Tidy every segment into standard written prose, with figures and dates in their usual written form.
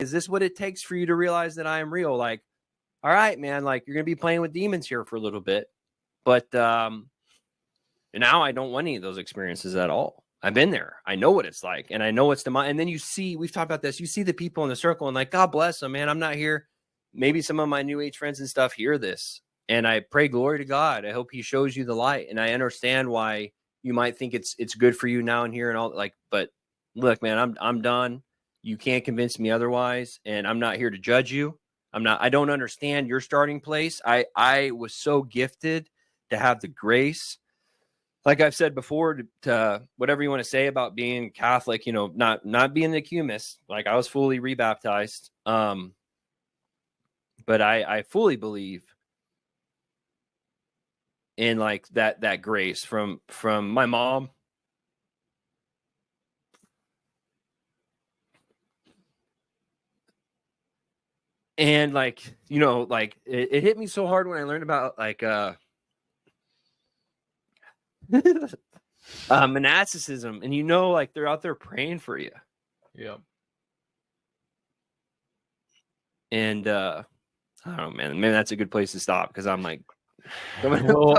is this what it takes for you to realize that I am real? Like, all right, man, like you're going to be playing with demons here for a little bit. But now I don't want any of those experiences at all. I've been there. I know what it's like. And I know what's demonic. And then you see, we've talked about this. You see the people in the circle and like, God bless them, man. I'm not here. Maybe some of my new age friends and stuff hear this. And I pray glory to God. I hope he shows you the light. And I understand why you might think it's good for you now and here and all, like, but look, man, I'm done. You can't convince me otherwise. And I'm not here to judge you. I don't understand your starting place. I was so gifted to have the grace, like I've said before, to whatever you want to say about being Catholic, you know, not being an ecumist. Like I was fully rebaptized. But I fully believe in like that grace from my mom. And like, you know, like it hit me so hard when I learned about like monasticism, and you know, like they're out there praying for you. Yeah. And I don't know, man. Maybe that's a good place to stop because I'm like, well,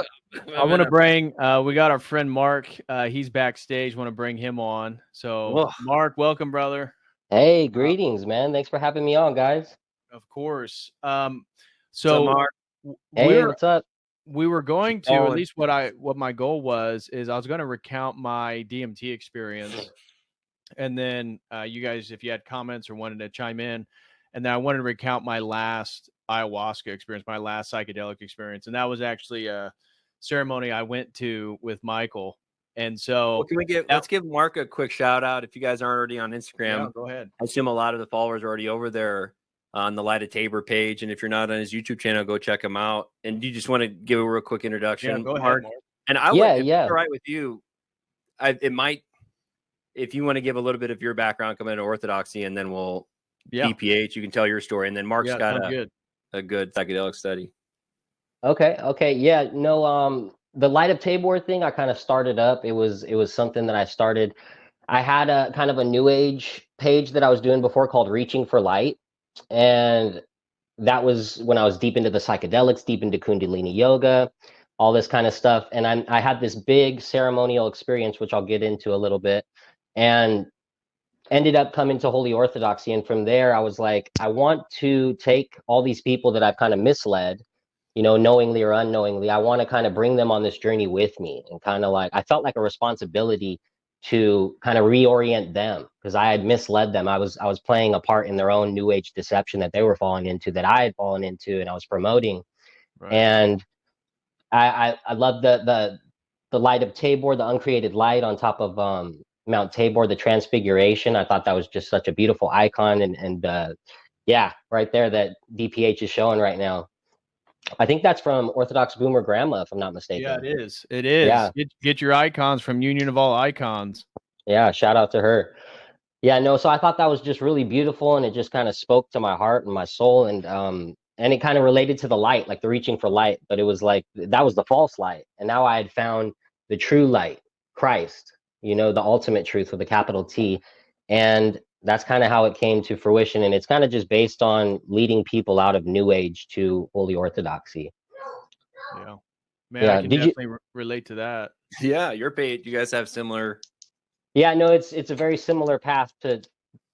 I want to bring. We got our friend Mark. He's backstage. Want to bring him on. So, whoa. Mark, welcome, brother. Hey, greetings, man. Thanks for having me on, guys. Of course. So Mark, hey, what's up? We were going to, at least what my goal was, is I was going to recount my DMT experience, and then you guys, if you had comments or wanted to chime in, and then I wanted to recount my last ayahuasca experience, my last psychedelic experience, and that was actually a ceremony I went to with Michael. And so, let's give Mark a quick shout out if you guys aren't already on Instagram. Yeah, go ahead. I assume a lot of the followers are already over there on the Light of Tabor page, and if you're not on his YouTube channel, go check him out. And you just want to give a real quick introduction, yeah, go ahead, Mark. And I would, if it's all right with you, it might, if you want to give a little bit of your background coming into Orthodoxy, and then we'll DPH, you can tell your story, and then Mark's got a good psychedelic study. Okay, yeah, no, the Light of Tabor thing I kind of started up. It was something that I started. I had a kind of a new age page that I was doing before called Reaching for Light. And that was when I was deep into the psychedelics, deep into Kundalini yoga, all this kind of stuff. And I had this big ceremonial experience, which I'll get into a little bit, and ended up coming to Holy Orthodoxy. And from there, I was like, I want to take all these people that I've kind of misled, you know, knowingly or unknowingly. I want to kind of bring them on this journey with me, and kind of like, I felt like a responsibility to kind of reorient them, because I had misled them. I was playing a part in their own new age deception that they were falling into, that I had fallen into, and I was promoting. Right. And I love the Light of Tabor, the uncreated light on top of Mount Tabor, the transfiguration. I thought that was just such a beautiful icon, and yeah, right there that DPH is showing right now. I think that's from Orthodox Boomer Grandma, if I'm not mistaken. Yeah, it is. It is. Yeah. Get your icons from Union of All Icons. Yeah, shout out to her. Yeah, no, so I thought that was just really beautiful, and it just kind of spoke to my heart and my soul, and it kind of related to the light, like the reaching for light, but it was like, that was the false light. And now I had found the true light, Christ, you know, the ultimate truth with a capital T. And that's kind of how it came to fruition. And it's kind of just based on leading people out of New Age to Holy Orthodoxy. Yeah, man, yeah. I can definitely relate to that. Yeah, your page, you guys have similar. Yeah, no, it's a very similar path to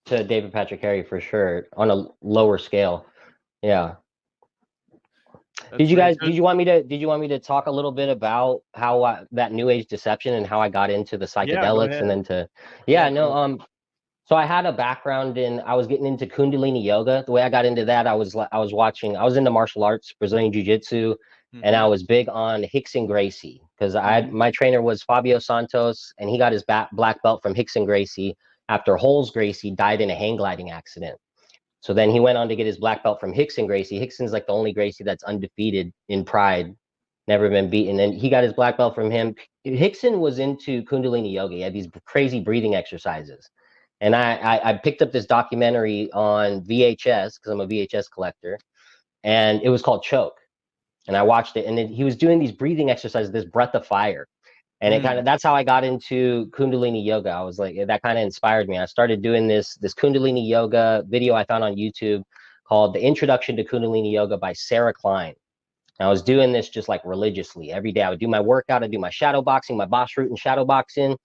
David Patrick Harry, for sure, on a lower scale. Yeah. Did you want me to talk a little bit about how that New Age deception and how I got into the psychedelics, and then so I had a background I was getting into Kundalini yoga. The way I got into that, I was into martial arts, Brazilian Jiu-Jitsu, and I was big on Rickson Gracie, because my trainer was Fabio Santos, and he got his black belt from Rickson Gracie after Holes Gracie died in a hang gliding accident. So then he went on to get his black belt from Rickson Gracie. Rickson's like the only Gracie that's undefeated in Pride, never been beaten. And he got his black belt from him. Rickson was into Kundalini yoga. He had these crazy breathing exercises. And I picked up this documentary on VHS, because I'm a VHS collector, and it was called Choke. And I watched it, and he was doing these breathing exercises, this breath of fire. And it kind of, that's how I got into Kundalini yoga. I was like, that kind of inspired me. I started doing this Kundalini yoga video I found on YouTube called The Introduction to Kundalini Yoga by Sarah Klein. And I was doing this just like religiously every day. I would do my workout, I'd do my shadow boxing, my boss root and shadow boxing.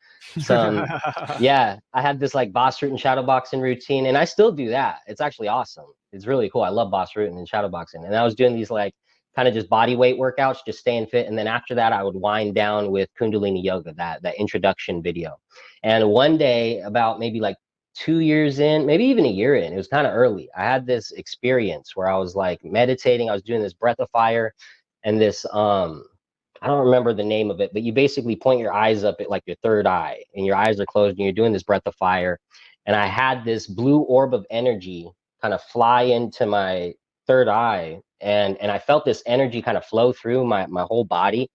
Yeah, I had this like boss root and shadow boxing routine, and I still do that. It's actually awesome. It's really cool. I love boss root and shadow boxing. And I was doing these like kind of just body weight workouts, just staying fit. And then after that, I would wind down with Kundalini yoga, that introduction video. And one day, about maybe like 2 years in, maybe even a year in, it was kind of early, I had this experience where I was like meditating. I was doing this breath of fire and this, I don't remember the name of it, but you basically point your eyes up at like your third eye and your eyes are closed and you're doing this breath of fire. And I had this blue orb of energy kind of fly into my third eye. And I felt this energy kind of flow through my whole body.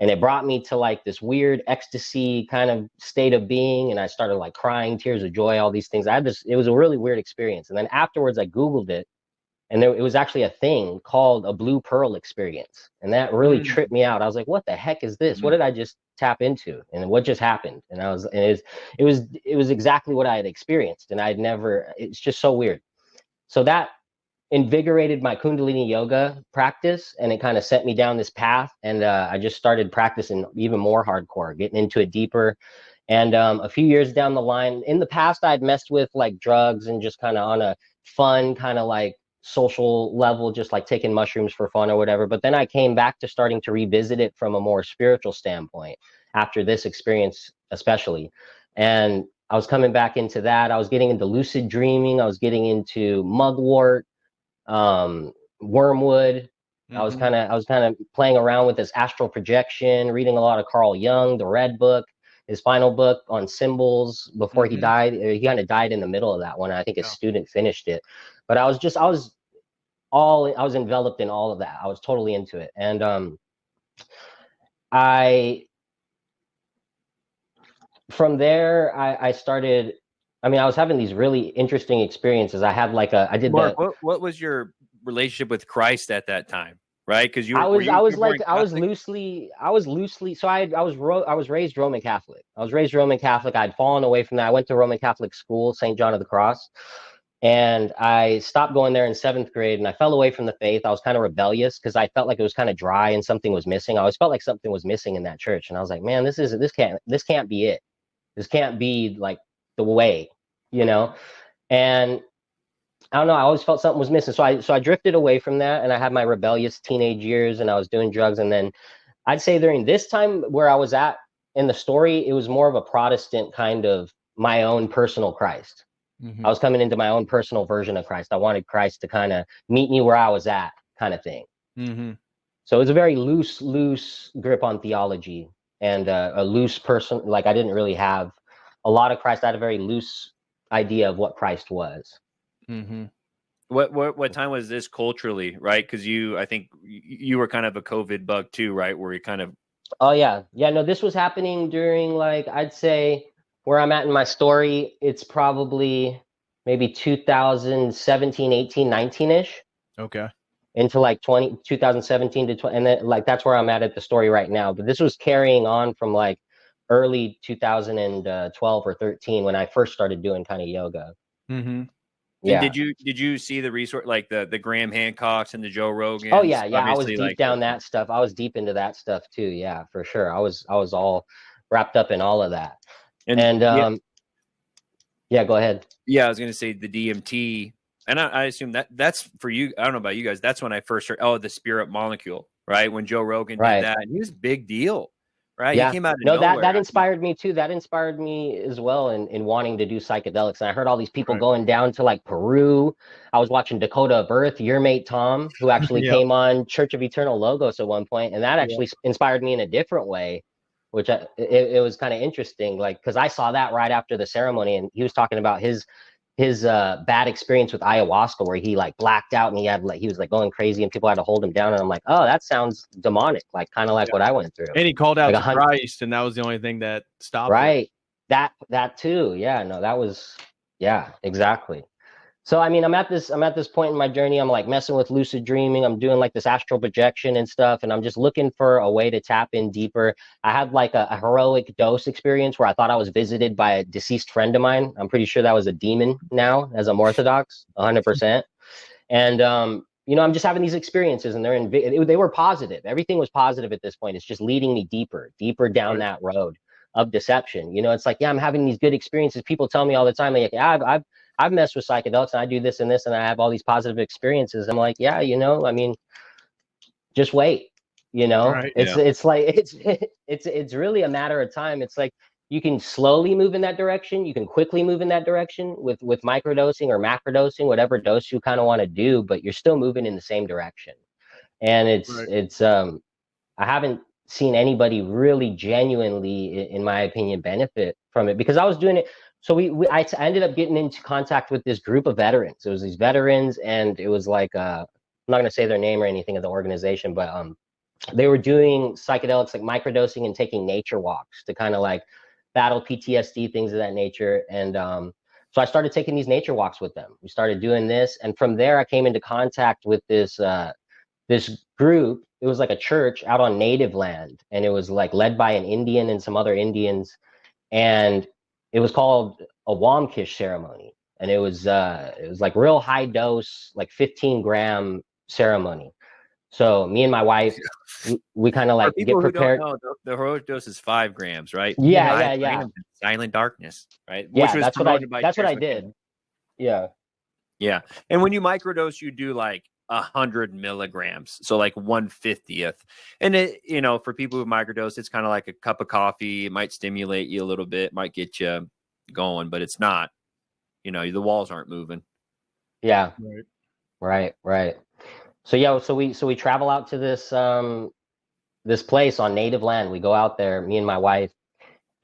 And it brought me to like this weird ecstasy kind of state of being. And I started like crying, tears of joy, all these things. It was a really weird experience. And then afterwards I Googled it, and it was actually a thing called a blue pearl experience. And that really tripped me out. I was like, what the heck is this? What did I just tap into? And what just happened? And it was exactly what I had experienced. And it's just so weird. So that invigorated my Kundalini yoga practice, and it kind of set me down this path. And I just started practicing even more hardcore, getting into it deeper. And a few years down the line, in the past, I'd messed with like drugs and just kind of on a fun kind of like social level, just like taking mushrooms for fun or whatever. But then I came back to starting to revisit it from a more spiritual standpoint after this experience, especially. And I was coming back into that. I was getting into lucid dreaming. I was getting into mugwort, wormwood. I was kind of playing around with this astral projection, reading a lot of Carl Jung, the Red Book, his final book on symbols before he died. He kind of died in the middle of that one. I think his student finished it, but I was enveloped in all of that. I was totally into it. And from there, I started, I was having these really interesting experiences. I had like Mark, what was your relationship with Christ at that time? Right? Because I was raised Roman Catholic. I'd fallen away from that. I went to Roman Catholic school, St. John of the Cross, and I stopped going there in 7th grade, and I fell away from the faith. I was kind of rebellious because I felt like it was kind of dry and something was missing. I always felt like something was missing in that church, and I was like, man, this can't be it. This can't be like the way, you know? And I don't know, I always felt something was missing. So I drifted away from that, and I had my rebellious teenage years, and I was doing drugs. And then I'd say during this time where I was at in the story, it was more of a Protestant kind of my own personal Christ. I was coming into my own personal version of Christ. I wanted Christ to kind of meet me where I was at, kind of thing. So it was a very loose grip on theology, and a loose person. Like I didn't really have a lot of Christ. I had a very loose idea of what Christ was. What time was this culturally, right? Because I think you were kind of a COVID bug too, right? Where you kind of. Oh yeah. No, this was happening during, like, I'd say where I'm at in my story, it's probably maybe 2017, 18, 19-ish. Okay. Into like 2017 to 20, and then like that's where I'm at the story right now. But this was carrying on from like early 2012 or 13 when I first started doing kind of yoga. Yeah. And did you see the resource, like the Graham Hancocks and the Joe Rogans? Oh yeah. I was deep down that stuff. I was deep into that stuff too. Yeah, for sure. I was all wrapped up in all of that. And yeah, go ahead. Yeah, I was gonna say the DMT, and I assume that's for you. I don't know about you guys. That's when I first heard the spirit molecule, right? When Joe Rogan did that, and he was a big deal. Right. Yeah. He came out of nowhere. That inspired me too. That inspired me as well in wanting to do psychedelics. And I heard all these people going down to like Peru. I was watching Dakota of Earth, your mate Tom, who actually came on Church of Eternal Logos at one point, and that actually inspired me in a different way, which it was kind of interesting. Like, because I saw that right after the ceremony, and he was talking about his bad experience with ayahuasca, where he like blacked out and he was like going crazy and people had to hold him down. And I'm like, oh, that sounds demonic, like kind of like what I went through. And he called out like to Christ, and that was the only thing that stopped him. That too. Yeah, no, that was, yeah, exactly. So I mean, I'm at this point in my journey. I'm like messing with lucid dreaming. I'm doing like this astral projection and stuff, and I'm just looking for a way to tap in deeper. I had like a heroic dose experience where I thought I was visited by a deceased friend of mine. I'm pretty sure that was a demon now, as I'm Orthodox, 100%. And you know, I'm just having these experiences, and they were positive. Everything was positive at this point. It's just leading me deeper down that road of deception. You know, it's like, yeah, I'm having these good experiences. People tell me all the time, like, yeah, I've messed with psychedelics and I do this and this and I have all these positive experiences. I'm like, yeah, you know, I mean, just wait. You know, Right. it's like it's really a matter of time. It's like you can slowly move in that direction. You can quickly move in that direction with microdosing or macrodosing, whatever dose you kind of want to do, but you're still moving in the same direction. And it's I haven't seen anybody really genuinely, in my opinion, benefit from it, because I was doing it. So I ended up getting into contact with this group of veterans. It was these veterans, and it was like I'm not gonna say their name or anything of the organization, but they were doing psychedelics like microdosing and taking nature walks to kind of like battle PTSD, things of that nature. And so I started taking these nature walks with them. We started doing this, and from there I came into contact with this this group. It was like a church out on native land, and it was like led by an Indian and some other Indians, and it was called a Wamkish ceremony, and it was like real high dose, like 15-gram ceremony. So me and my wife, we kind of like get prepared. Who don't know, the heroic dose is 5 grams, right? Yeah. Silent darkness, right? Yeah, that's what I did. Yeah. And when you microdose, you do like 100 milligrams, so like 1/50th. And it, you know, for people who microdose, it's kind of like a cup of coffee. It might stimulate you a little bit, might get you going, but it's not, you know, the walls aren't moving. Yeah. Right. So yeah, so we travel out to this this place on native land. We go out there, me and my wife,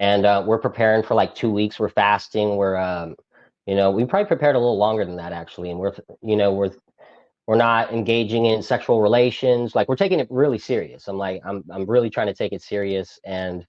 and we're preparing for like 2 weeks. We're fasting. We're you know, we probably prepared a little longer than that actually, and we're not engaging in sexual relations. Like, we're taking it really serious. I'm really trying to take it serious, and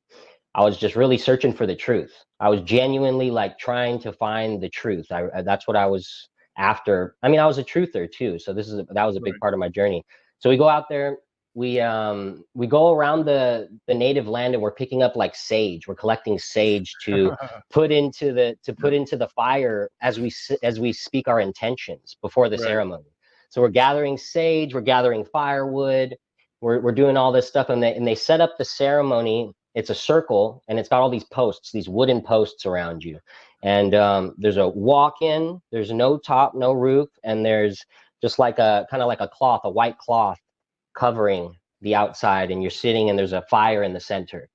I was just really searching for the truth. I was genuinely like trying to find the truth. That's what I was after. I mean, I was a truther too, so that was a big part of my journey. So we go out there, we go around the native land, and we're picking up like sage. We're collecting sage to put into the fire as we speak our intentions before the ceremony. So we're gathering sage, we're gathering firewood, we're doing all this stuff, and they set up the ceremony. It's a circle, and it's got all these posts, these wooden posts around you. And there's a walk-in, there's no top, no roof, and there's just like a kind of like a cloth, a white cloth covering the outside, and you're sitting, and there's a fire in the center.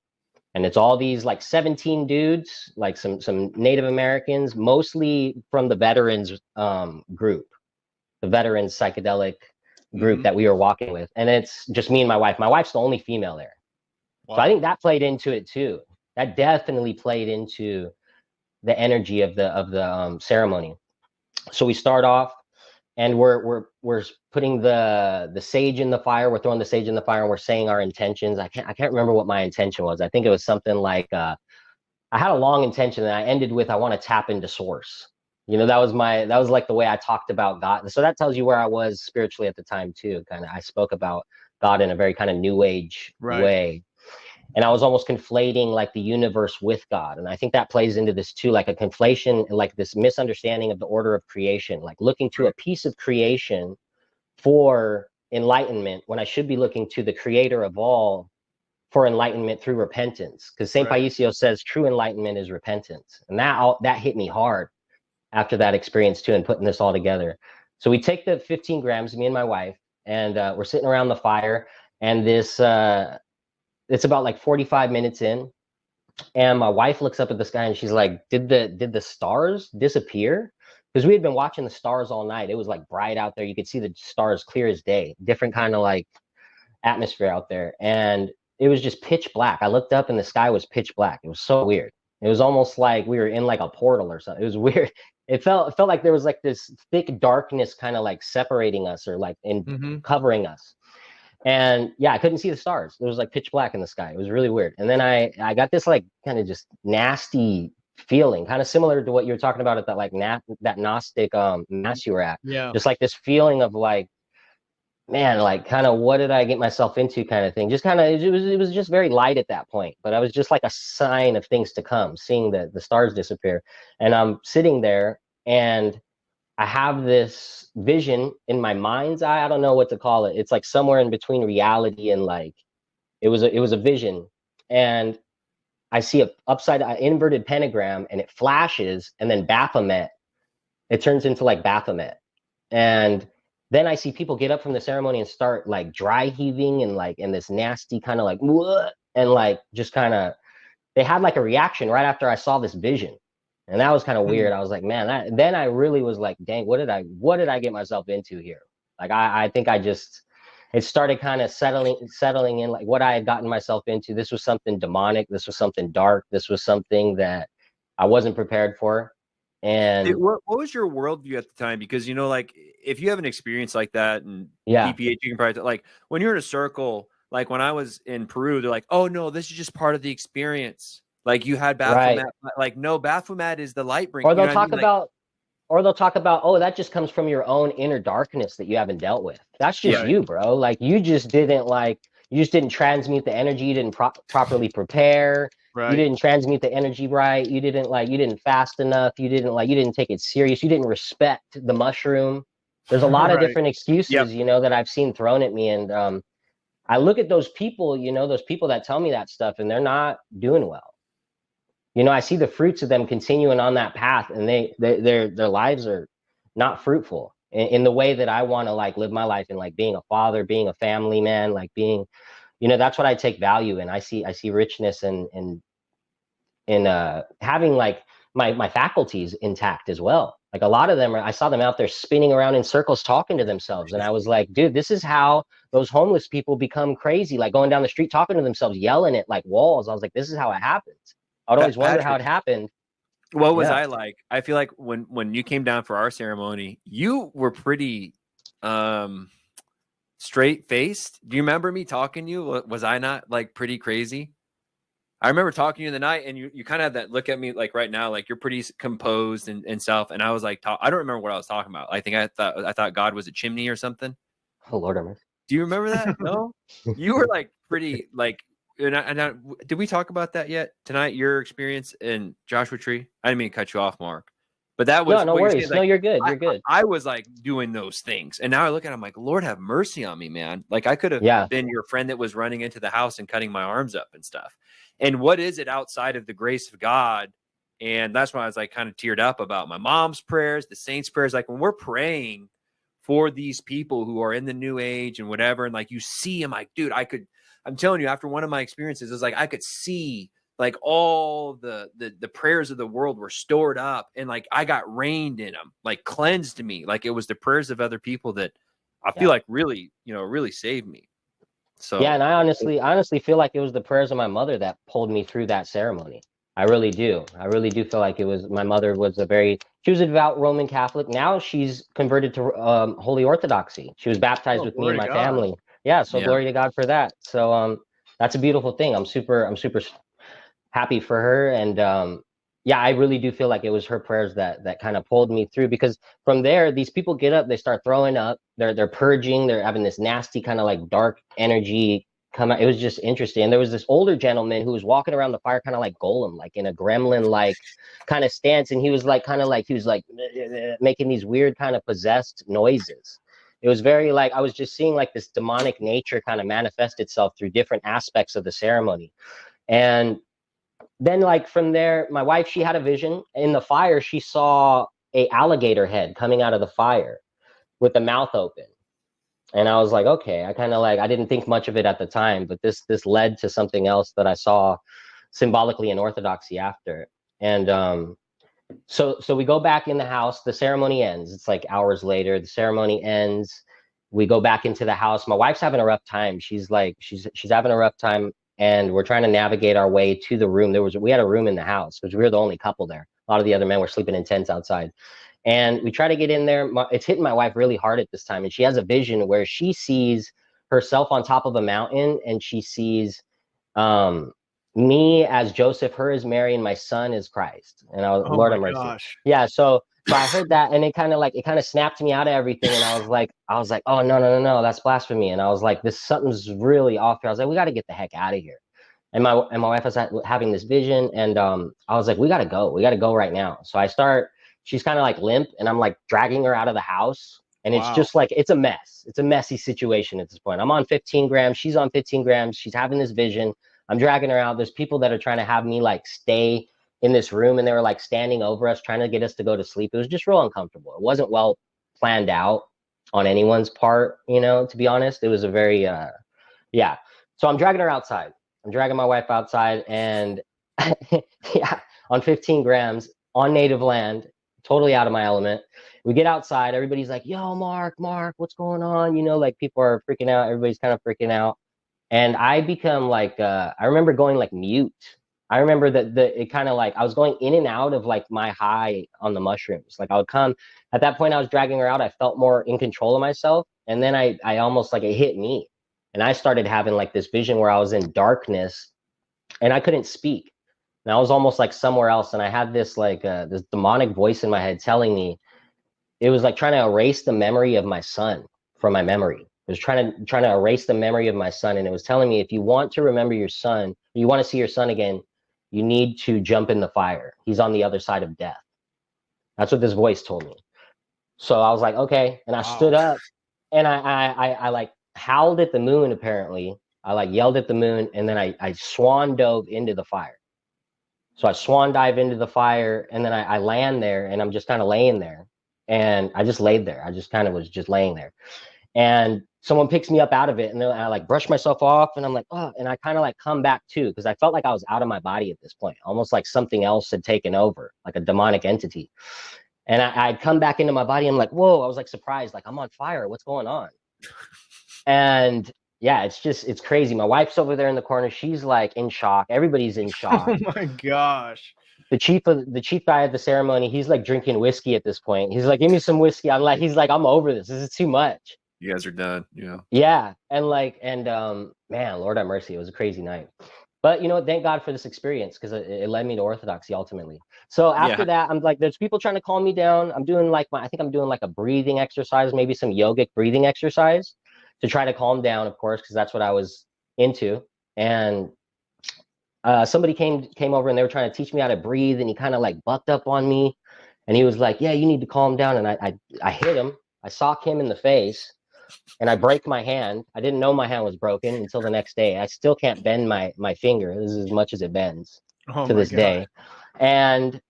And it's all these like 17 dudes, like some Native Americans, mostly from the veterans group, the veterans psychedelic group that we were walking with. And it's just me and my wife. My wife's the only female there. Wow. So I think that played into it too. That definitely played into the energy of the ceremony. So we start off, and we're putting the sage in the fire. We're throwing the sage in the fire, and we're saying our intentions. I can't remember what my intention was. I think it was something like I had a long intention, and I ended with, I want to tap into source. You know, that was like the way I talked about God. So that tells you where I was spiritually at the time too. Kind of, I spoke about God in a very kind of new age way. And I was almost conflating like the universe with God. And I think that plays into this too, like a conflation, like this misunderstanding of the order of creation, like looking to a piece of creation for enlightenment, when I should be looking to the creator of all for enlightenment through repentance. Because St. Paisios says true enlightenment is repentance. And that hit me hard after that experience too, and putting this all together. So we take the 15 grams, me and my wife, and we're sitting around the fire, and this it's about like 45 minutes in, and my wife looks up at the sky, and she's like, did the stars disappear? Because we had been watching the stars all night. It was like bright out there. You could see the stars clear as day, different kind of like atmosphere out there. And it was just pitch black. I looked up, and the sky was pitch black. It was so weird. It was almost like we were in like a portal or something. It was weird. It felt like there was like this thick darkness kind of like separating us, or like covering us. And yeah, I couldn't see the stars. There was like pitch black in the sky. It was really weird. And then I got this like kind of just nasty feeling, kind of similar to what you were talking about at that like that Gnostic mass you were at. Yeah. Just like this feeling of like, man, like kind of what did I get myself into kind of thing. Just kind of it was just very light at that point, but I was just like a sign of things to come, seeing the stars disappear. And I'm sitting there and I have this vision in my mind's eye. I don't know what to call it. It's like somewhere in between reality and like it was a vision. And I see a inverted pentagram and it flashes, and then Baphomet, it turns into like Baphomet. And then I see people get up from the ceremony and start like dry heaving and like in this nasty kind of like, and like just kind of, they had like a reaction right after I saw this vision. And that was kind of weird. I was like, man, then I really was like, dang, what did I get myself into here? Like, I think it started kind of settling in like what I had gotten myself into. This was something demonic. This was something dark. This was something that I wasn't prepared for. And what was your worldview at the time? Because, you know, like if you have an experience like that and yeah, DPH, you can probably like when you're in a circle, like when I was in Peru, they're like, oh no, this is just part of the experience. Like you had Baphomet, right. like no, Baphomet is the light bringer. Or they'll talk about, oh, that just comes from your own inner darkness that you haven't dealt with. That's just you, bro. Like you just didn't transmute the energy. You didn't properly prepare. Right. You didn't transmute the energy right. You didn't fast enough. You didn't take it serious. You didn't respect the mushroom. There's a lot of different excuses, you know, that I've seen thrown at me. And I look at those people, you know, those people that tell me that stuff, and they're not doing well. You know, I see the fruits of them continuing on that path, and their lives are not fruitful in the way that I want to like live my life, and like being a father, being a family man, like being, you know, that's what I take value in. I see richness in having like my faculties intact as well. Like a lot of them I saw them out there spinning around in circles talking to themselves, and I was like, dude, this is how those homeless people become crazy, like going down the street talking to themselves, yelling at like walls. I was like, this is how it happens. I'd always wonder how it happened. What was I like? I feel like when you came down for our ceremony, you were pretty straight faced. Do you remember me talking to you? Was I not like pretty crazy? I remember talking to you in the night, and you kind of had that look at me like right now, like you're pretty composed and stuff. And I was like, I don't remember what I was talking about. I think I thought God was a chimney or something. Oh Lord, do you remember that? No, you were like pretty like. And did we talk about that yet tonight? Your experience in Joshua Tree? I didn't mean to cut you off, Mark, but that was no worries. Like, no, you're good. You're good. I was like doing those things, and now I look at it, I'm like, Lord have mercy on me, man. Like I could have been your friend that was running into the house and cutting my arms up and stuff. And what is it outside of the grace of God? And that's why I was like kind of teared up about my mom's prayers, the saints' prayers. Like when we're praying for these people who are in the new age and whatever, and like you see them, like, dude, I'm telling you, after one of my experiences, it's like I could see like all the prayers of the world were stored up, and like I got rained in them, like cleansed me, like it was the prayers of other people that I feel like really, you know, really saved me. So yeah, and I honestly feel like it was the prayers of my mother that pulled me through that ceremony. I really do. I really do feel like it was my mother she was a devout Roman Catholic. Now she's converted to Holy Orthodoxy. She was baptized with me and my family. Yeah, so glory to God for that. So that's a beautiful thing. I'm super happy for her. And yeah, I really do feel like it was her prayers that kind of pulled me through, because from there, these people get up, they start throwing up, they're purging, they're having this nasty kind of like dark energy come out. It was just interesting. And there was this older gentleman who was walking around the fire kind of like Golem, like in a gremlin like kind of stance, and he was like making these weird kind of possessed noises. It was very like, I was just seeing like this demonic nature kind of manifest itself through different aspects of the ceremony. And then like from there, my wife, she had a vision in the fire. She saw a alligator head coming out of the fire with the mouth open. And I was like, okay, I didn't think much of it at the time, but this led to something else that I saw symbolically in Orthodoxy after. And so we go back in the house, the ceremony ends. It's like hours later, the ceremony ends. We go back into the house. My wife's having a rough time. She's having a rough time, and we're trying to navigate our way to the room. We had a room in the house because we were the only couple there. A lot of the other men were sleeping in tents outside. And we try to get in there. It's hitting my wife really hard at this time. And she has a vision where she sees herself on top of a mountain, and she sees me as Joseph, her as Mary, and my son is Christ. And I was, Oh Lord my have mercy. gosh. Yeah. So I heard that, and it kind of snapped me out of everything. And I was like, oh no, that's blasphemy. And I was like, something's really off here. I was like, we got to get the heck out of here. And my wife was having this vision, and I was like, we got to go right now. So she's kind of like limp, and I'm like dragging her out of the house. And it's just like, it's a mess. It's a messy situation at this point. I'm on 15 grams. She's on 15 grams. She's having this vision. I'm dragging her out. There's people that are trying to have me like stay in this room, and they were like standing over us, trying to get us to go to sleep. It was just real uncomfortable. It wasn't well planned out on anyone's part, to be honest. It was a very, yeah. So I'm dragging her outside. I'm dragging my wife outside, and yeah, on 15 grams on native land, totally out of my element. We get outside. Everybody's like, yo, Mark, what's going on? Like people are freaking out. Everybody's kind of freaking out. And I become like, I remember going like mute. I remember that it kind of like, I was going in and out of like my high on the mushrooms. Like I would come, at that point I was dragging her out. I felt more in control of myself. And then I almost like, it hit me. And I started having like this vision where I was in darkness and I couldn't speak. And I was almost like somewhere else. And I had this like, this demonic voice in my head telling me, it was like trying to erase the memory of my son from my memory. It was trying to erase the memory of my son. And it was telling me, if you want to remember your son, you want to see your son again, you need to jump in the fire. He's on the other side of death. That's what this voice told me. So I was like, okay. And I stood up, and I like howled at the moon. Apparently I like yelled at the moon, and then I swan dove into the fire. So I swan dive into the fire, and then I land there, and I'm just kind of laying there. And I just laid there. I just kind of was just laying there. And someone picks me up out of it, and I like brush myself off, and I'm like, oh, and I kind of like come back too, because I felt like I was out of my body at this point, almost like something else had taken over, like a demonic entity. And I'd come back into my body. I'm like, whoa, I was like surprised, like I'm on fire. What's going on? And yeah, it's crazy. My wife's over there in the corner. She's like in shock. Everybody's in shock. Oh my gosh. The chief guy at the ceremony, he's like drinking whiskey at this point. He's like, give me some whiskey. He's like, I'm over this. This is too much. You guys are done. Yeah. And man, Lord have mercy. It was a crazy night. But thank God for this experience, because it led me to Orthodoxy ultimately. So after that, I'm like, there's people trying to calm me down. I'm doing like I think I'm doing like a breathing exercise, maybe some yogic breathing exercise to try to calm down, of course, because that's what I was into. And somebody came over, and they were trying to teach me how to breathe, and he kind of like bucked up on me, and he was like, yeah, you need to calm down. And I hit him. I sock him in the face, and I break my hand. I didn't know my hand was broken until the next day. I still can't bend my finger. This is as much as it bends to this day. And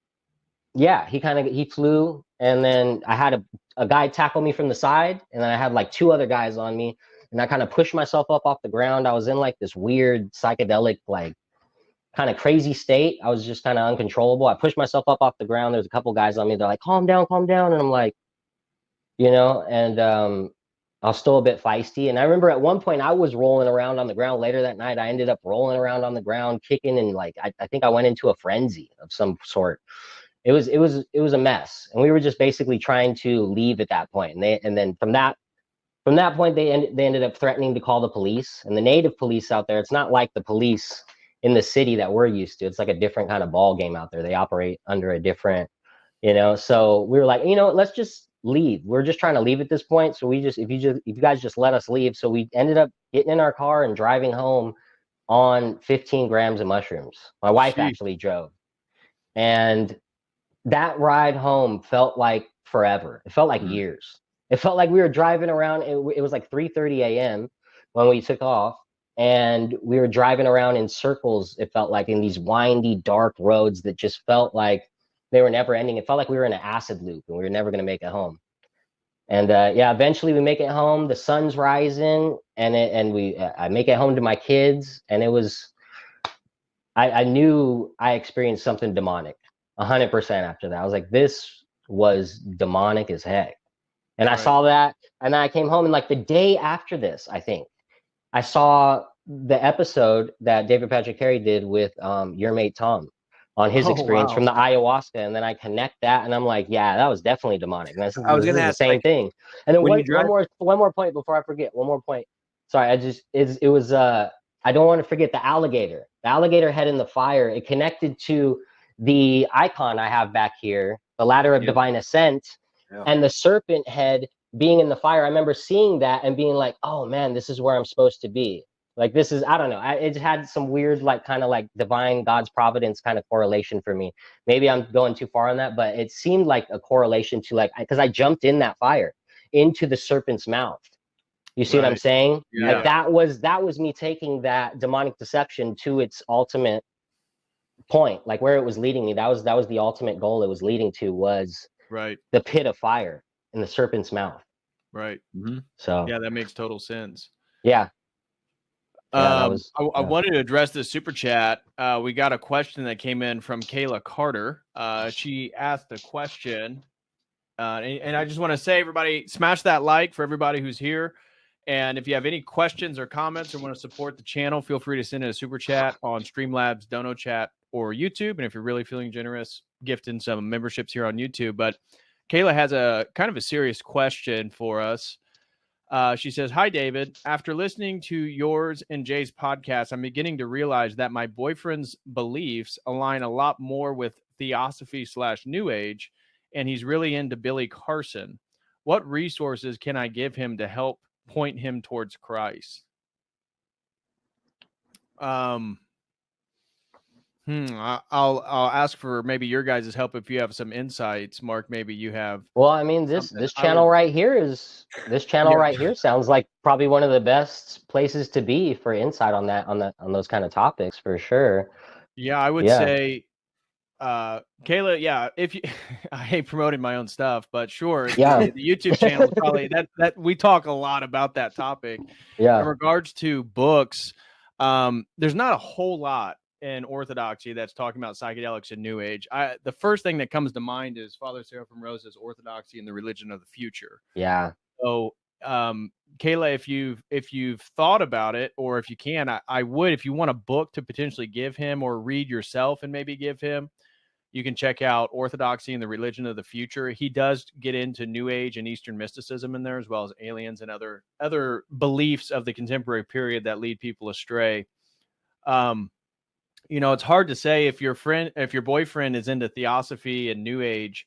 yeah, he flew, and then I had a guy tackle me from the side, and then I had like two other guys on me, and I kind of pushed myself up off the ground. I was in like this weird psychedelic, like kind of crazy state. I was just kind of uncontrollable. I pushed myself up off the ground. There's a couple guys on me. They're like, calm down. And I'm like, and I was still a bit feisty. And I remember at one point I was rolling around on the ground. Later that night, I ended up rolling around on the ground, kicking, and like I think I went into a frenzy of some sort. It was a mess, and we were just basically trying to leave at that point. And then from that point, they ended up threatening to call the police. And the native police out there, it's not like the police in the city that we're used to. It's like a different kind of ball game out there. They operate under a different, So we were like, let's just leave. We're just trying to leave at this point. So if you guys just let us leave. So we ended up getting in our car and driving home on 15 grams of mushrooms. My wife actually drove, and that ride home felt like forever. It felt like years. It felt like we were driving around. It was like 3:30 a.m. when we took off, and we were driving around in circles. It felt like in these windy, dark roads that just felt like they were never ending. It felt like we were in an acid loop, and we were never going to make it home. And eventually we make it home. The sun's rising, and I make it home to my kids, and it was. I knew I experienced something demonic. 100% after that. I was like, this was demonic as heck. And I saw that, and then I came home, and like the day after this, I think I saw the episode that David Patrick Carey did with your mate Tom on his experience from the ayahuasca, and then I connect that, and I'm like, yeah, that was definitely demonic. And I was going to ask the same thing. And then one more point before I forget. One more point. Sorry, it was I don't want to forget the alligator head in the fire. It connected to the icon I have back here, the ladder of divine ascent, and the serpent head being in the fire. I remember seeing that and being like, oh man, this is where I'm supposed to be. Like, this is, I don't know. It had some weird, like, kind of like divine God's providence kind of correlation for me. Maybe I'm going too far on that, but it seemed like a correlation to, like, because I jumped in that fire into the serpent's mouth. You see what I'm saying? Yeah. Like, that was me taking that demonic deception to its ultimate point, like where it was leading me. That was the ultimate goal it was leading to, was the pit of fire in the serpent's mouth. Right. Mm-hmm. So yeah, that makes total sense. Yeah. I wanted to address this super chat. We got a question that came in from Kayla Carter. She asked a question, and I just want to say, everybody, smash that like for everybody who's here. And if you have any questions or comments or want to support the channel, feel free to send in a super chat on Streamlabs, Dono Chat, or YouTube. And if you're really feeling generous, gift in some memberships here on YouTube. But Kayla has a kind of a serious question for us. She says, hi, David. After listening to yours and Jay's podcast, I'm beginning to realize that my boyfriend's beliefs align a lot more with Theosophy / New Age, and he's really into Billy Carson. What resources can I give him to help point him towards Christ? I'll ask for maybe your guys' help if you have some insights. Mark, maybe you have. Well, I mean, this channel right here sounds like probably one of the best places to be for insight on those kind of topics, for sure. Yeah, I would say, Kayla, yeah, if you I hate promoting my own stuff, but sure, the YouTube channel is probably that we talk a lot about that topic. In regards to books, there's not a whole lot in Orthodoxy that's talking about psychedelics and New Age. The first thing that comes to mind is Father Seraphim Rose's Orthodoxy and the Religion of the Future. Yeah. So, Kayla, if you've thought about it, or if you can, I would, if you want a book to potentially give him or read yourself and maybe give him, you can check out Orthodoxy and the Religion of the Future. He does get into New Age and Eastern mysticism in there, as well as aliens and other beliefs of the contemporary period that lead people astray. It's hard to say if your boyfriend is into Theosophy and New Age,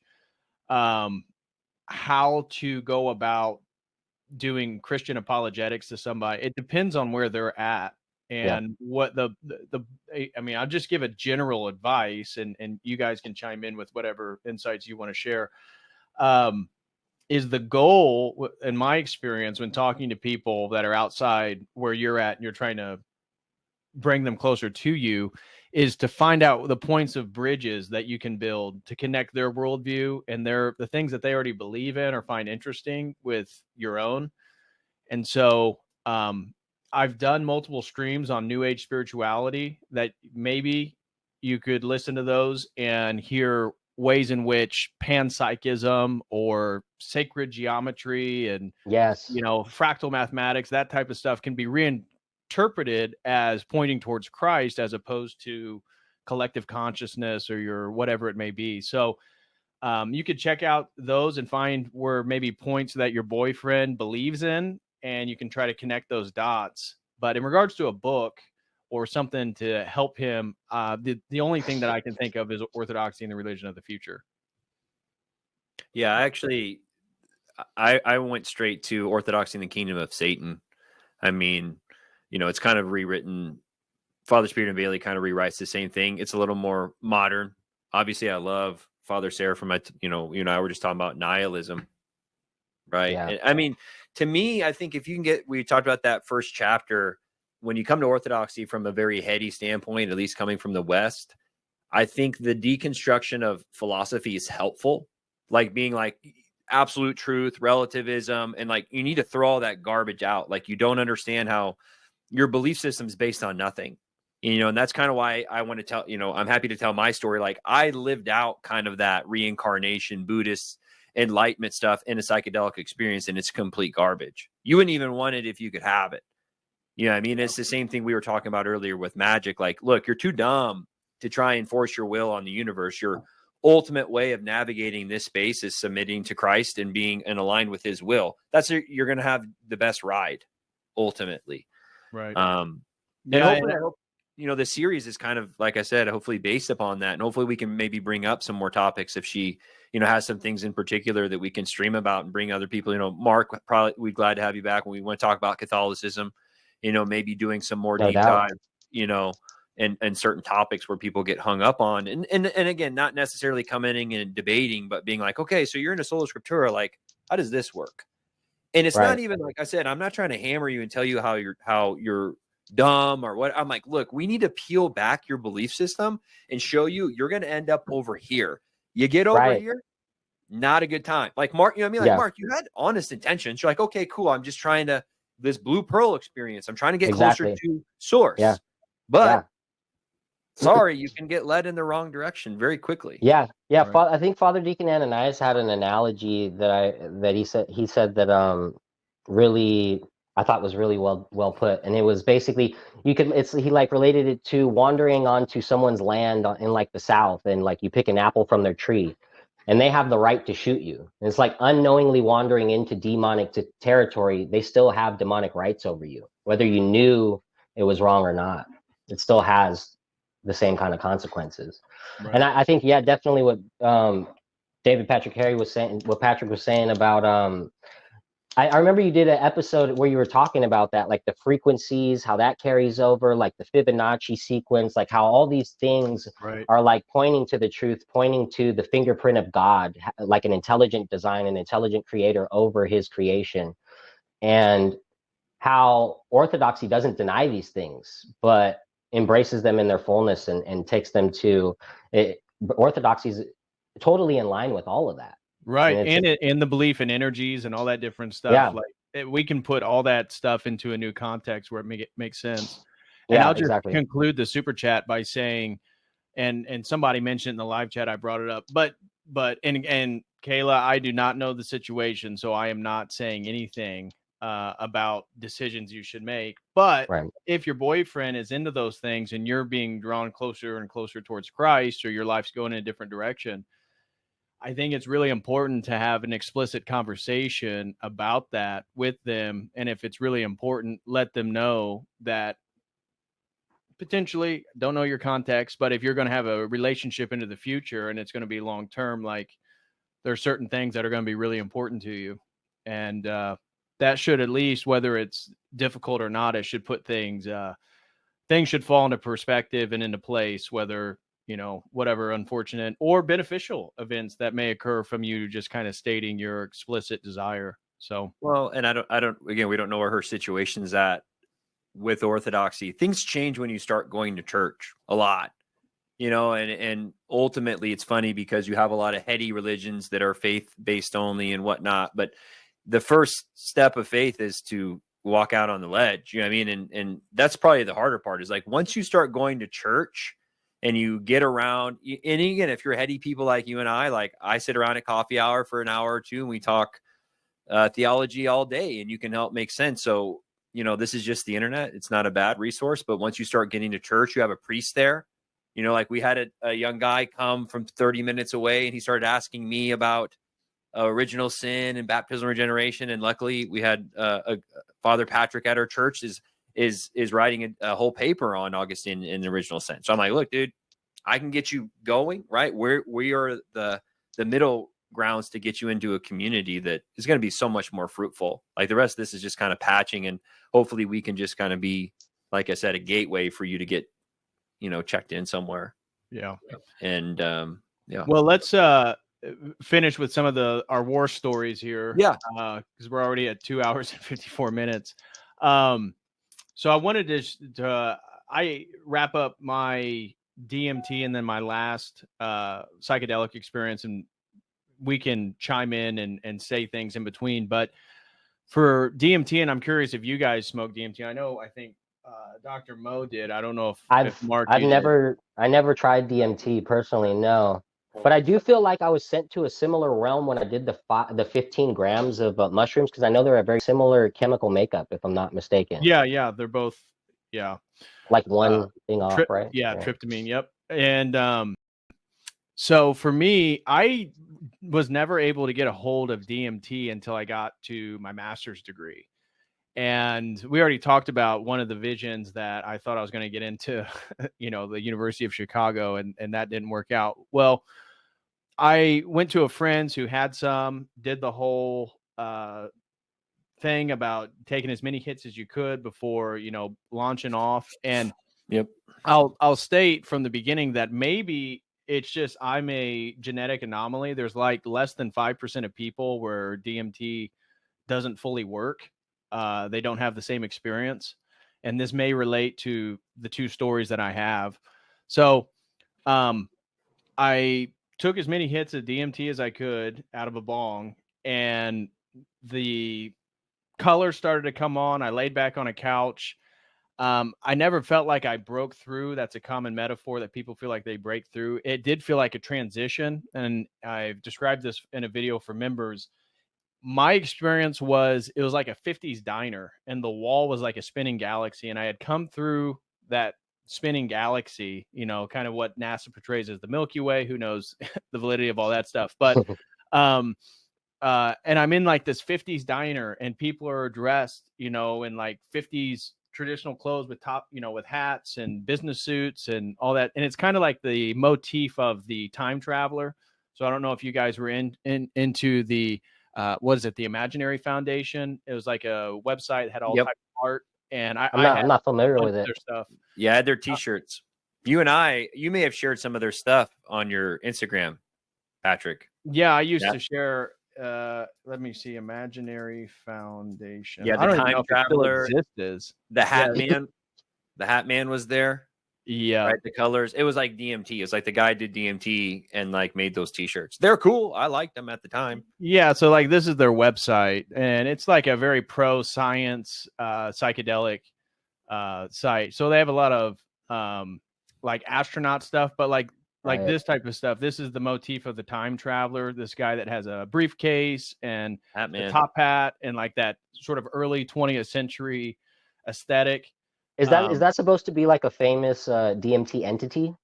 how to go about doing Christian apologetics to somebody. It depends on where they're at and what I mean, I'll just give a general advice, and you guys can chime in with whatever insights you want to share. Is the goal, in my experience, when talking to people that are outside where you're at and you're trying to bring them closer to you, is to find out the points of bridges that you can build to connect their worldview and the things that they already believe in or find interesting with your own. And so I've done multiple streams on New Age spirituality that maybe you could listen to those and hear ways in which panpsychism or sacred geometry and fractal mathematics, that type of stuff, can be reinterpreted as pointing towards Christ, as opposed to collective consciousness or your whatever it may be. So you could check out those and find where maybe points that your boyfriend believes in, and you can try to connect those dots. But in regards to a book or something to help him, the only thing that I can think of is Orthodoxy and the Religion of the Future. Yeah, actually, I went straight to Orthodoxy and the Kingdom of Satan. I mean, it's kind of rewritten. Father Spirit and Bailey kind of rewrites the same thing. It's a little more modern. Obviously, I love Father Seraphim. You and I were just talking about nihilism, right? Yeah. And, I mean, to me, I think if you can we talked about that first chapter, when you come to Orthodoxy from a very heady standpoint, at least coming from the West, I think the deconstruction of philosophy is helpful, like being like absolute truth, relativism, and like you need to throw all that garbage out. Like you don't understand how your belief system is based on nothing, and that's kind of why I want to tell, I'm happy to tell my story. Like I lived out kind of that reincarnation, Buddhist enlightenment stuff in a psychedelic experience, and it's complete garbage. You wouldn't even want it if you could have it. I mean, it's the same thing we were talking about earlier with magic. Like, look, you're too dumb to try and force your will on the universe. Your ultimate way of navigating this space is submitting to Christ and being in aligned with his will. You're going to have the best ride ultimately. Right. And hopefully, I hope, the series is kind of, like I said, hopefully based upon that. And hopefully we can maybe bring up some more topics if she, has some things in particular that we can stream about and bring other people. Mark, probably we'd glad to have you back when we want to talk about Catholicism, maybe doing some more deep dive, and certain topics where people get hung up on. And again, not necessarily coming and debating, but being like, okay, so you're into Sola Scriptura, like, how does this work? And it's not even, like I said, I'm not trying to hammer you and tell you how you're dumb or what. I'm like, look, we need to peel back your belief system and show you're going to end up over here. You get over here, not a good time. Like Mark, Mark, you had honest intentions. You're like, okay, cool. I'm just trying to, this Blue Pearl experience, I'm trying to get closer to source. Yeah. But sorry, you can get led in the wrong direction very quickly. Yeah. Right. I think Father Deacon Ananias had an analogy that he said that really I thought was really well put, and it was basically he like related it to wandering onto someone's land in like the South, and like you pick an apple from their tree, and they have the right to shoot you. And it's like unknowingly wandering into demonic territory. They still have demonic rights over you, whether you knew it was wrong or not. It still has the same kind of consequences. Right. And I think, definitely what David Patrick Harry was saying, what Patrick was saying about I remember you did an episode where you were talking about that, like the frequencies, how that carries over, like the Fibonacci sequence, like how all these things are like pointing to the truth, pointing to the fingerprint of God, like an intelligent design, an intelligent creator over his creation. And how Orthodoxy doesn't deny these things, but embraces them in their fullness and takes them to it. Orthodoxy is totally in line with all of that. Right. And the belief in energies and all that different stuff. Yeah. Like we can put all that stuff into a new context where it makes sense. And I'll just conclude the super chat by saying, and somebody mentioned in the live chat, I brought it up, but Kayla, I do not know the situation, so I am not saying anything about decisions you should make. But if your boyfriend is into those things and you're being drawn closer and closer towards Christ, or your life's going in a different direction, I think it's really important to have an explicit conversation about that with them. And if it's really important, let them know that potentially, don't know your context, but if you're going to have a relationship into the future and it's going to be long term, like there are certain things that are going to be really important to you. And that should, at least, whether it's difficult or not, it should put things should fall into perspective and into place, whether, whatever unfortunate or beneficial events that may occur from you just kind of stating your explicit desire. So, well, and again, we don't know where her situation's at with Orthodoxy. Things change when you start going to church a lot, and ultimately it's funny because you have a lot of heady religions that are faith-based only and whatnot. But the first step of faith is to walk out on the ledge. You know what I mean? And that's probably the harder part, is like, once you start going to church and you get around, and again, if you're heady people like you and like I sit around at coffee hour for an hour or two and we talk theology all day, and you can help make sense. So, this is just the internet. It's not a bad resource, but once you start getting to church, you have a priest there. Like we had a young guy come from 30 minutes away, and he started asking me about original sin and baptismal regeneration. And luckily we had Father Patrick at our church is writing a whole paper on Augustine in the original sin. So I'm like, look, dude, I can get you going, right? We are the middle grounds to get you into a community that is going to be so much more fruitful. Like the rest of this is just kind of patching, and hopefully we can just kind of be, like I said, a gateway for you to get, checked in somewhere. Yeah. And well, let's finish with some of our war stories here. Yeah. Because we're already at 2 hours and 54 minutes. So I wanted to I wrap up my DMT and then my last psychedelic experience, and we can chime in and say things in between. But for DMT, and I'm curious if you guys smoke DMT. I think Dr. Mo did. I don't know if Mark. I never tried DMT personally, no. But I do feel like I was sent to a similar realm when I did the 15 grams of mushrooms, because I know they're a very similar chemical makeup, if I'm not mistaken. Yeah, they're both. Yeah, like one thing off, right? Yeah, tryptamine. Yep. And so for me, I was never able to get a hold of DMT until I got to my master's degree. And we already talked about one of the visions that I thought I was going to get into, you know, the University of Chicago, and that didn't work out. Well, I went to a friend's who had some, did the whole thing about taking as many hits as you could before, you know, launching off. And Yep. I'll state from the beginning that maybe it's just I'm a genetic anomaly. There's like less than 5% of people where DMT doesn't fully work. They don't have the same experience. And this may relate to the two stories that I have. So I took as many hits of DMT as I could out of a bong, and the color started to come on. I laid back on a couch. I never felt like I broke through. That's a common metaphor that people feel like they break through. It did feel like a transition. And I've described this in a video for members. My experience was, it was like a 50s diner, and the wall was like a spinning galaxy. And I had come through that spinning galaxy, you know, kind of what NASA portrays as the Milky Way. Who knows the validity of all that stuff. But, and I'm in like this 50s diner, and people are dressed, you know, in like 50s traditional clothes with you know, with hats and business suits and all that. And it's kind of like the motif of the time traveler. So I don't know if you guys were into the, what is it? The Imaginary Foundation. It was like a website that had all types of art. And I'm not familiar with it. Their stuff. Yeah, I had their t-shirts. You may have shared some of their stuff on your Instagram, Patrick. Yeah, I used to share. Let me see, Imaginary Foundation. Yeah, the Time Traveler. The Hat Man. The Hat Man was there. Yeah, right. The colors. It was like DMT. It was like the guy did DMT and like made those t-shirts. They're cool. I liked them at the time. Yeah. So like this is their website, and it's like a very pro science, psychedelic site. So they have a lot of like astronaut stuff, but like this type of stuff. This is the motif of the time traveler. This guy that has a briefcase and a top hat and like that sort of early 20th century aesthetic. Is that supposed to be like a famous DMT entity?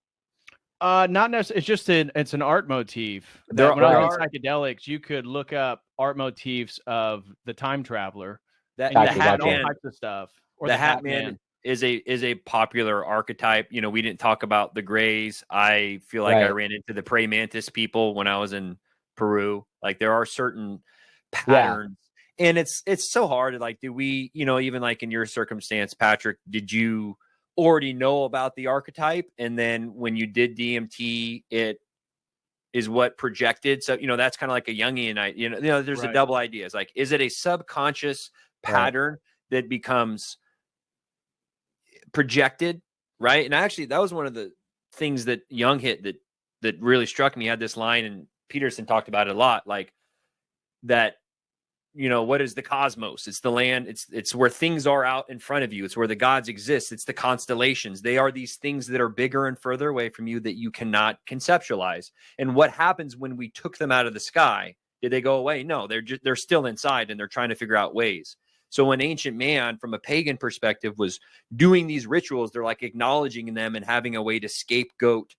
Not necessarily. It's just it's an art motif. When I was in psychedelics, you could look up art motifs of the time traveler. The Hat Man, all types of stuff. Or the Hat Man is a popular archetype. You know, we didn't talk about the Greys. I feel like I ran into the praying mantis people when I was in Peru. Like there are certain patterns. And it's so hard to like, do we, you know, even like in your circumstance, Patrick, did you already know about the archetype? And then when you did DMT, it is what projected. So, you know, that's kind of like a Jungian, you know, there's a double idea. It's like, is it a subconscious pattern that becomes projected? Right. And actually, that was one of the things that Jung hit that really struck me. He had this line, and Peterson talked about it a lot, like that. You know, what is the cosmos? It's the land. It's where things are out in front of you. It's where the gods exist. It's the constellations. They are these things that are bigger and further away from you that you cannot conceptualize. And what happens when we took them out of the sky? Did they go away? No, they're still inside, and they're trying to figure out ways. So when ancient man, from a pagan perspective, was doing these rituals, they're like acknowledging them and having a way to scapegoat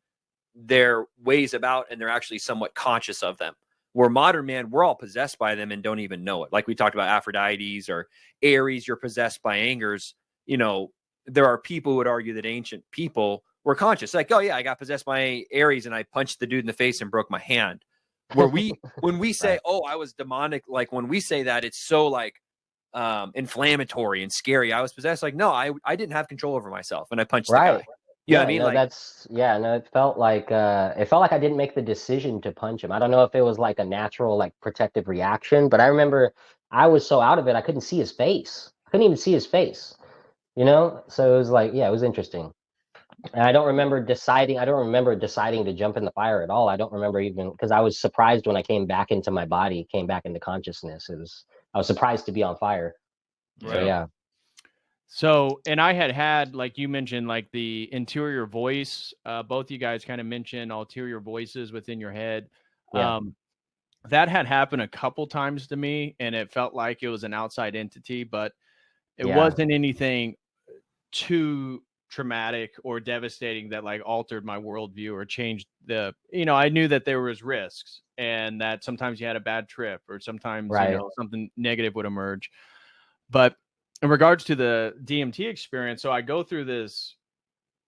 their ways about, and they're actually somewhat conscious of them. Where modern man, we're all possessed by them and don't even know it. Like we talked about Aphrodites or Aries, you're possessed by angers. You know, there are people who would argue that ancient people were conscious. Like, oh yeah, I got possessed by Aries and I punched the dude in the face and broke my hand. Where when we say, oh, I was demonic, like when we say that, it's so like inflammatory and scary. I was possessed. Like, no, I didn't have control over myself and I punched the guy. You know what I mean? No, like, it felt like I didn't make the decision to punch him. I don't know if it was like a natural, like protective reaction, but I remember I was so out of it, I couldn't see his face. I couldn't even see his face, you know? So it was like, it was interesting. And I don't remember deciding to jump in the fire at all. I don't remember even, because I was surprised when I came back into my body, came back into consciousness. I was surprised to be on fire. Right. So yeah. So, and I had, like you mentioned, like the interior voice, both you guys kind of mentioned ulterior voices within your head. Yeah. That had happened a couple times to me, and it felt like it was an outside entity, but it wasn't anything too traumatic or devastating that like altered my worldview or changed I knew that there was risks and that sometimes you had a bad trip or sometimes, something negative would emerge. But in regards to the DMT experience, so I go through this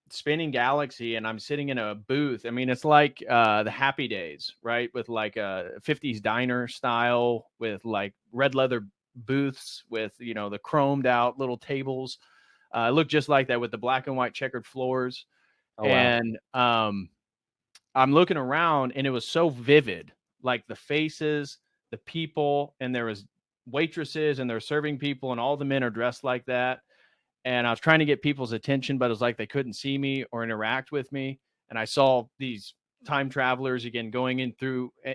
spinning galaxy and I'm sitting in a booth. I mean, it's like the Happy Days, right? With like a 50s diner style with like red leather booths with, you know, the chromed out little tables. It looked just like that with the black and white checkered floors. Oh, wow. And I'm looking around and it was so vivid, like the faces, the people, and there was waitresses and they're serving people and all the men are dressed like that. And I was trying to get people's attention, but it was like they couldn't see me or interact with me. And I saw these time travelers again going in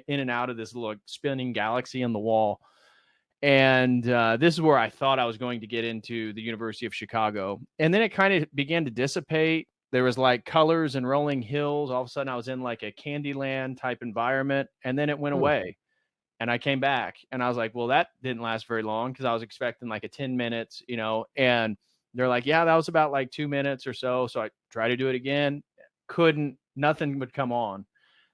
and out of this little spinning galaxy on the wall. And this is where I thought I was going to get into the University of Chicago. And then it kind of began to dissipate. There was like colors and rolling hills. All of a sudden I was in like a Candyland type environment. And then it went away. And I came back and I was like, well, that didn't last very long because I was expecting like a 10 minutes, you know, and they're like, yeah, that was about like 2 minutes or so. So I tried to do it again. Couldn't, nothing would come on.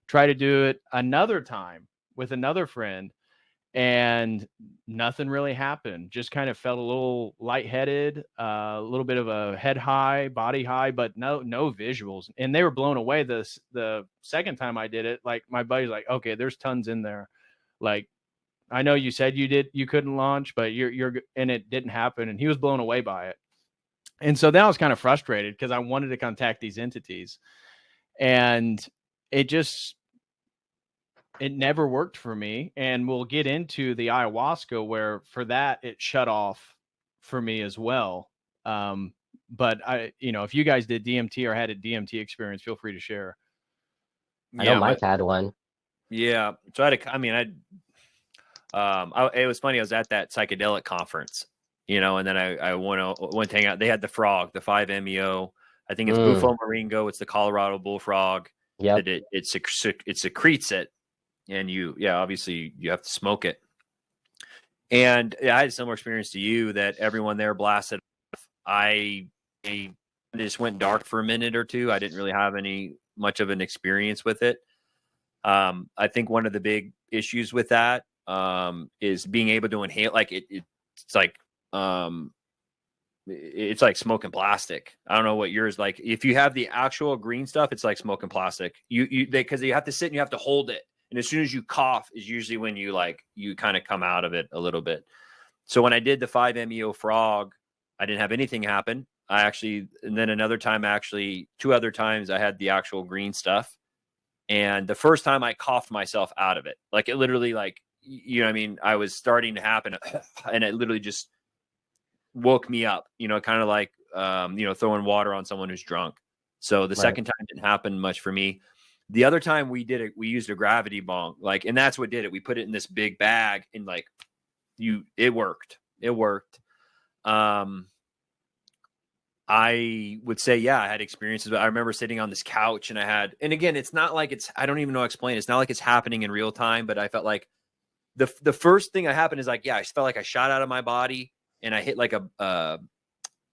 Try to do it another time with another friend and nothing really happened. Just kind of felt a little lightheaded, a little bit of a head high, body high, but no visuals. And they were blown away. The second time I did it, like my buddy's like, okay, there's tons in there. Like, I know you said you couldn't launch, but and it didn't happen. And he was blown away by it. And so then I was kind of frustrated because I wanted to contact these entities and it never worked for me. And we'll get into the ayahuasca where for that, it shut off for me as well. But if you guys did DMT or had a DMT experience, feel free to share. I know Mike had one. Yeah. So it was funny. I was at that psychedelic conference, you know, and then I went to hang out. They had the frog, the 5-MeO. I think it's Bufo Moringo. It's the Colorado bullfrog. Yeah. It secretes it, and obviously you have to smoke it. And I had a similar experience to you that everyone there blasted off. I just went dark for a minute or two. I didn't really have much of an experience with it. I think one of the big issues with that is being able to inhale. Like it's like smoking plastic. I don't know what yours like. If you have the actual green stuff, it's like smoking plastic. Because you have to sit and you have to hold it. And as soon as you cough is usually when you kind of come out of it a little bit. So when I did the 5-MeO frog, I didn't have anything happen. And then another time, actually 2 other times I had the actual green stuff. And the first time I coughed myself out of it, like it literally I was starting to happen and it literally just woke me up, kind of like, throwing water on someone who's drunk. So the second time didn't happen much for me. The other time we did it, we used a gravity bong, and that's what did it. We put it in this big bag and it worked. It worked. I would say, I had experiences, but I remember sitting on this couch and again, it's not like I don't even know how to explain it. It's not like it's happening in real time, but I felt like the first thing that happened is I felt like I shot out of my body and I hit like a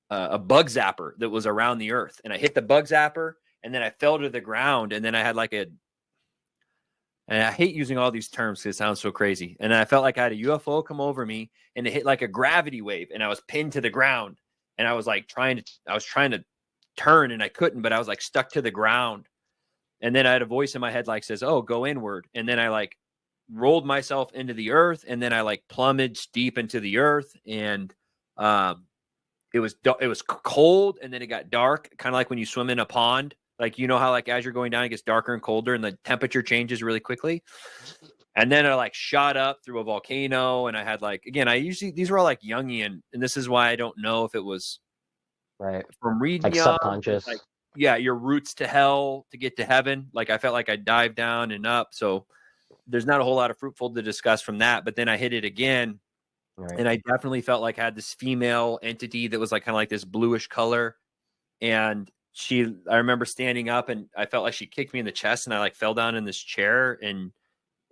bug zapper that was around the earth. And I hit the bug zapper and then I fell to the ground. And then I had and I hate using all these terms because it sounds so crazy. And I felt like I had a UFO come over me and it hit like a gravity wave and I was pinned to the ground. And I was trying to turn and I couldn't, but I was stuck to the ground. And then I had a voice in my head says, "Oh, go inward." And then I rolled myself into the earth and then I plummeted deep into the earth. And it was cold and then it got dark, kind of like when you swim in a pond. How as you're going down, it gets darker and colder and the temperature changes really quickly. And then I shot up through a volcano and I had these were all Jungian, and this is why I don't know if it was from reading subconscious. Your roots to hell to get to heaven. I felt like I dived down and up. So there's not a whole lot of fruitful to discuss from that. But then I hit it again. Right. And I definitely felt like I had this female entity that was kind of this bluish color. And I remember standing up and I felt like she kicked me in the chest and I fell down in this chair and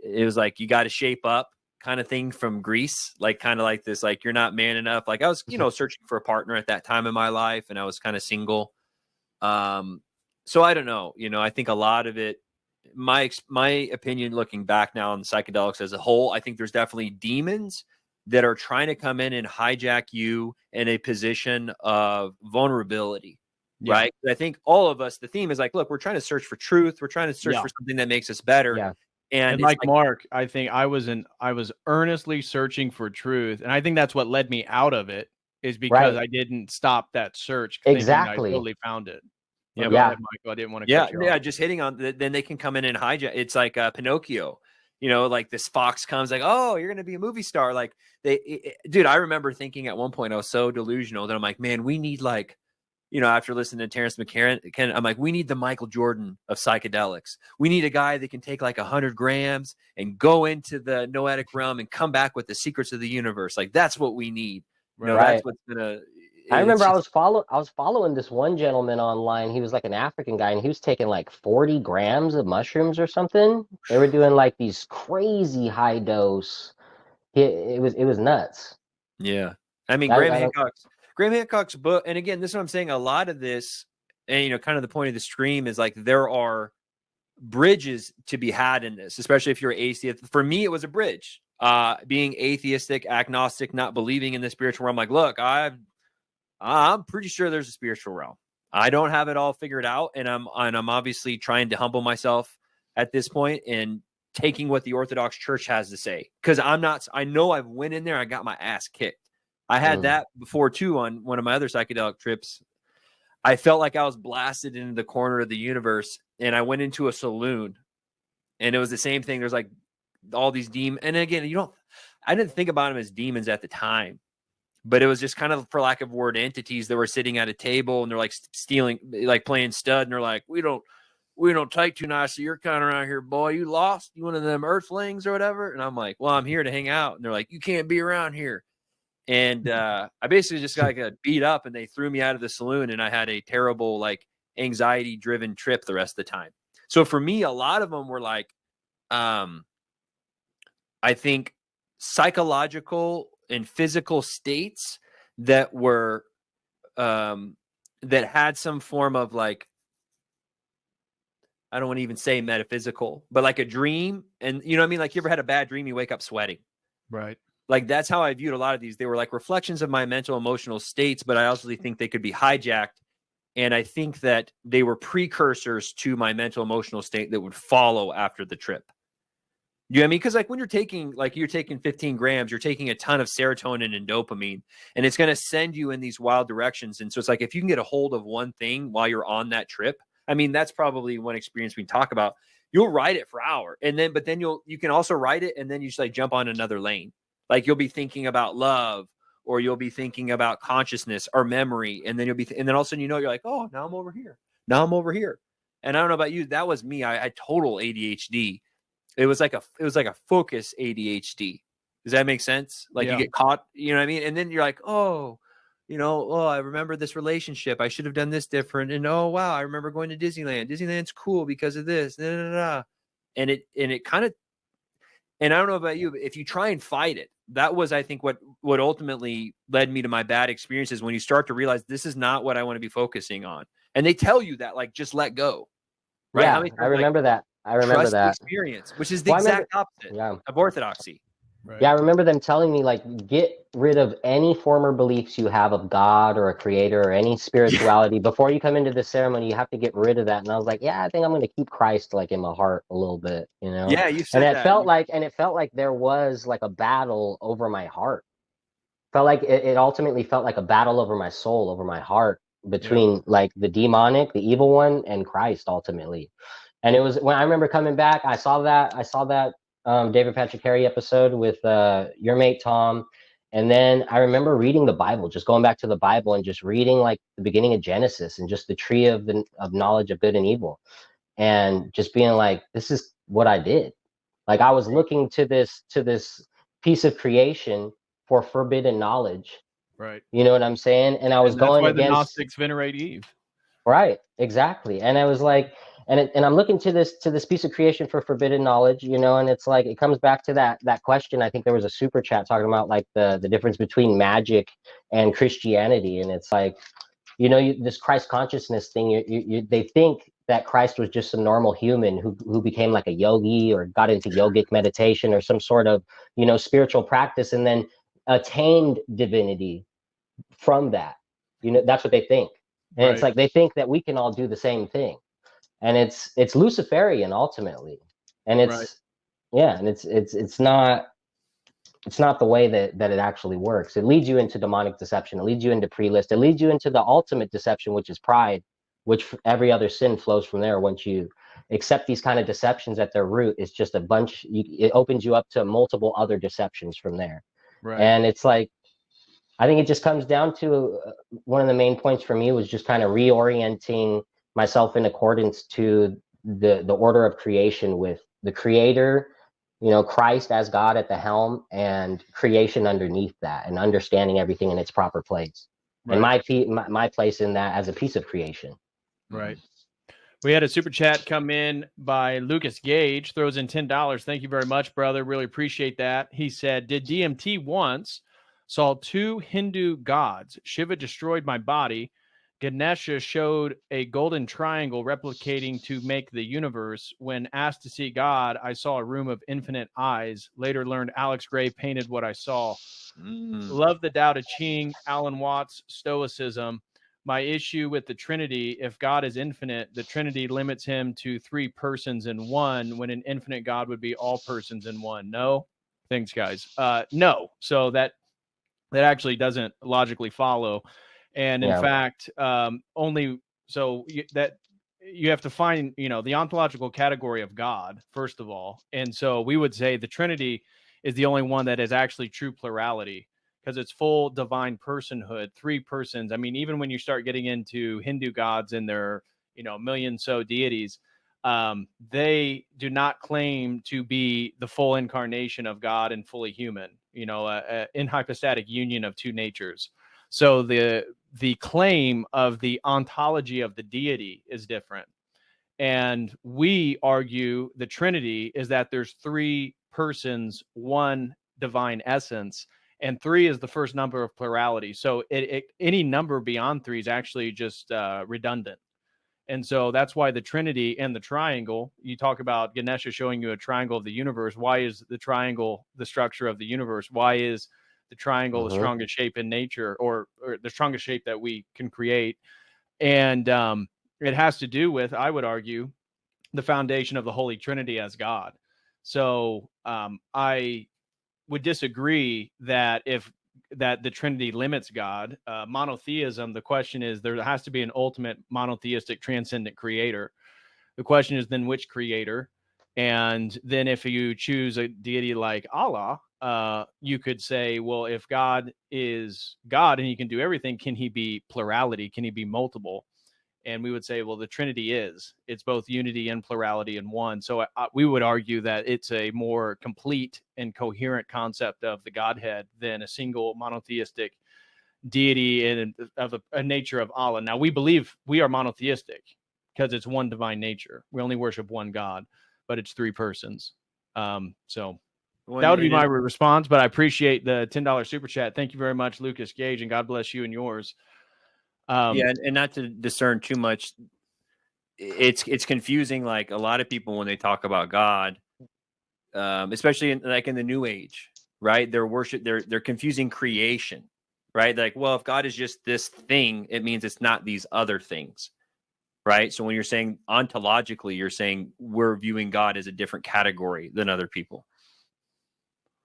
it was you got to shape up kind of thing from Greece, kind of like this, you're not man enough. I was, searching for a partner at that time in my life and I was kind of single. So I don't know, I think a lot of it, my opinion, looking back now on the psychedelics as a whole, I think there's definitely demons, that are trying to come in and hijack you in a position of vulnerability. Yeah. Right. I think all of us, the theme is like, look, we're trying to search for truth. We're trying to search for something that makes us better. Yeah. And like Mark, I think I was earnestly searching for truth. And I think that's what led me out of it, is because I didn't stop that search. Exactly. I totally found it. Yeah. Ahead, Michael, I didn't want to cut you off. Just hitting on then they can come in and hijack. It's like Pinocchio, like this fox comes like, oh, you're going to be a movie star. Like dude, I remember thinking at one point I was so delusional that I'm like, man, we need like, after listening to Terrence McCarran, I'm like, we need the Michael Jordan of psychedelics. We need a guy that can take like 100 grams and go into the noetic realm and come back with the secrets of the universe. Like that's what we need. That's what's gonna. I remember I was following this one gentleman online. He was like an African guy, and he was taking like 40 grams of mushrooms or something. They were doing like these crazy high dose. It was nuts. Yeah, I mean, Graham Hancock's book, and again, this is what I'm saying. A lot of this, and kind of the point of the stream is like there are bridges to be had in this, especially if you're atheist. For me, it was a bridge. Being atheistic, agnostic, not believing in the spiritual realm. Like, look, I'm pretty sure there's a spiritual realm. I don't have it all figured out, and I'm obviously trying to humble myself at this point and taking what the Orthodox Church has to say, because I know I've went in there, I got my ass kicked. I had that before too on one of my other psychedelic trips. I felt like I was blasted into the corner of the universe, and I went into a saloon, and it was the same thing. There's like all these demons, and again, I didn't think about them as demons at the time, but it was just kind of, for lack of word, entities that were sitting at a table, and they're like stealing, like playing stud, and they're like, we don't take too nicely. You're kind of around here, boy. You lost? You one of them earthlings or whatever? And I'm like, well, I'm here to hang out. And they're like, you can't be around here. And I basically just got beat up, and they threw me out of the saloon, and I had a terrible, like, anxiety-driven trip the rest of the time. So for me, a lot of them were like, I think psychological and physical states that were that had some form of, like, I don't want to even say metaphysical, but like a dream. And you know what I mean? Like, you ever had a bad dream, you wake up sweating. Right. Like, that's how I viewed a lot of these. They were like reflections of my mental, emotional states, but I also think they could be hijacked. And I think that they were precursors to my mental, emotional state that would follow after the trip. You know what I mean? Because like when you're taking 15 grams, you're taking a ton of serotonin and dopamine, and it's going to send you in these wild directions. And so it's like, if you can get a hold of one thing while you're on that trip, I mean, that's probably one experience we can talk about. You'll ride it for hours, but then you can also ride it, and then you just like jump on another lane. Like, you'll be thinking about love, or you'll be thinking about consciousness or memory, and then and then all of a sudden, you're like, oh, now I'm over here. Now I'm over here. And I don't know about you, that was me. I had total ADHD. It was like a focus ADHD. Does that make sense? Like, you get caught, you know what I mean? And then you're like, oh, I remember this relationship. I should have done this different. And oh, wow, I remember going to Disneyland. Disneyland's cool because of this. And it kind of, and I don't know about you, but if you try and fight it, that was, I think, what ultimately led me to my bad experiences, when you start to realize this is not what I want to be focusing on. And they tell you that, like, just let go. Right? Yeah, I remember that. I remember that experience, which is the exact opposite of orthodoxy. Right. Yeah, I remember them telling me, like, get rid of any former beliefs you have of God or a creator or any spirituality. Before you come into the ceremony, you have to get rid of that. And I was like, yeah, I think I'm going to keep Christ, like, in my heart a little bit, Yeah, you said that. And it felt like there was like a battle over my heart. Felt like it ultimately felt like a battle over my soul, over my heart, between like the demonic, the evil one, and Christ ultimately. And it was when I remember coming back, I saw that David Patrick Harry episode with your mate Tom, and then I remember reading the Bible, just going back to the Bible and just reading like the beginning of Genesis and just the tree of knowledge of good and evil, and just being like, this is what I did. Like, I was looking to this piece of creation for forbidden knowledge. Right. You know what I'm saying? And I was going against. That's why the Gnostics venerate Eve. Right. Exactly. And I was like, and I'm looking to this piece of creation for forbidden knowledge, and it's like, it comes back to that question. I think there was a super chat talking about like the difference between magic and Christianity, and it's like, this Christ consciousness thing. They think that Christ was just a normal human who became like a yogi or got into yogic meditation or some sort of spiritual practice, and then attained divinity from that. That's what they think. And it's like they think that we can all do the same thing. And it's Luciferian ultimately. And it's and it's not the way that it actually works. It leads you into demonic deception. It leads you into pre-list. It leads you into the ultimate deception, which is pride, which every other sin flows from there. Once you accept these kind of deceptions at their root, it's just a bunch. It opens you up to multiple other deceptions from there. And it's like, I think it just comes down to one of the main points for me was just kind of reorienting myself in accordance to the order of creation, with the creator, Christ as God at the helm, and creation underneath that, and understanding everything in its proper place. And my place in that as a piece of creation. Right. We had a super chat come in by Lucas Gage, throws in $10. Thank you very much, brother. Really appreciate that. He said, did DMT once saw two Hindu gods. Shiva destroyed my body. Ganesha showed a golden triangle replicating to make the universe. When asked to see God, I saw a room of infinite eyes. Later learned Alex Gray painted what I saw. Love the Tao Te Ching, Alan Watts, Stoicism. My issue with the Trinity, if God is infinite, the Trinity limits him to three persons in one, when an infinite God would be all persons in one. No? Thanks, guys. No. So that actually doesn't logically follow. And in fact, only so that you have to find, the ontological category of God, first of all. And so we would say the Trinity is the only one that is actually true plurality, because it's full divine personhood, three persons. I mean, even when you start getting into Hindu gods and their, million so deities, they do not claim to be the full incarnation of God and fully human, in hypostatic union of two natures. So the claim of the ontology of the deity is different. And we argue the Trinity is that there's three persons, one divine essence, and three is the first number of plurality. So any number beyond three is actually just redundant. And so that's why the Trinity and the triangle, you talk about Ganesha showing you a triangle of the universe. Why is the triangle the structure of the universe? Why is the triangle the strongest shape in nature, or the strongest shape that we can create? And it has to do with, I would argue, the foundation of the Holy Trinity as God. So I would disagree that the Trinity limits God. Monotheism, the question is, there has to be an ultimate monotheistic transcendent creator. The question is then which creator? And then if you choose a deity like Allah, you could say, well, if God is God and he can do everything, can he be plurality? Can he be multiple? And we would say, well, the Trinity it's both unity and plurality in one. So we would argue that it's a more complete and coherent concept of the Godhead than a single monotheistic deity and of a nature of Allah. Now, we believe we are monotheistic because it's one divine nature. We only worship one God, but it's three persons. So that would be my response, but I appreciate the $10 super chat. Thank you very much, Lucas Gage, and God bless you and yours. And not to discern too much, it's confusing. Like a lot of people, when they talk about God, especially in the New Age, right? They're confusing creation, right? Like, well, if God is just this thing, it means it's not these other things, right? So when you're saying ontologically, you're saying we're viewing God as a different category than other people.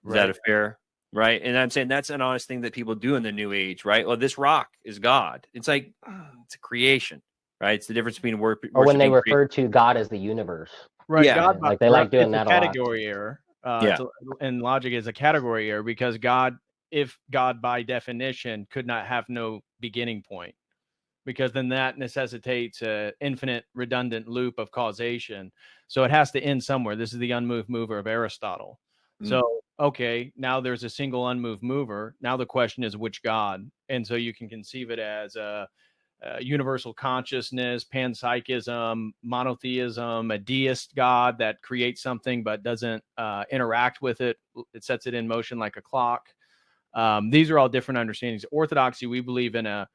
Is that a fair? Right. And I'm saying that's an honest thing that people do in the New Age, right? Well, this rock is God. It's like, it's a creation, right? It's the difference between or when they refer to God as the universe. Right. Yeah. God, like they like doing that a lot. Category error. And logic is a category error, because if God by definition could not have no beginning point, because then that necessitates an infinite redundant loop of causation. So it has to end somewhere. This is the unmoved mover of Aristotle. So, okay, now there's a single unmoved mover. Now the question is which God? And so you can conceive it as a universal consciousness, panpsychism, monotheism, a deist God that creates something but doesn't interact with it. It sets it in motion like a clock. These are all different understandings. Orthodoxy, we believe in a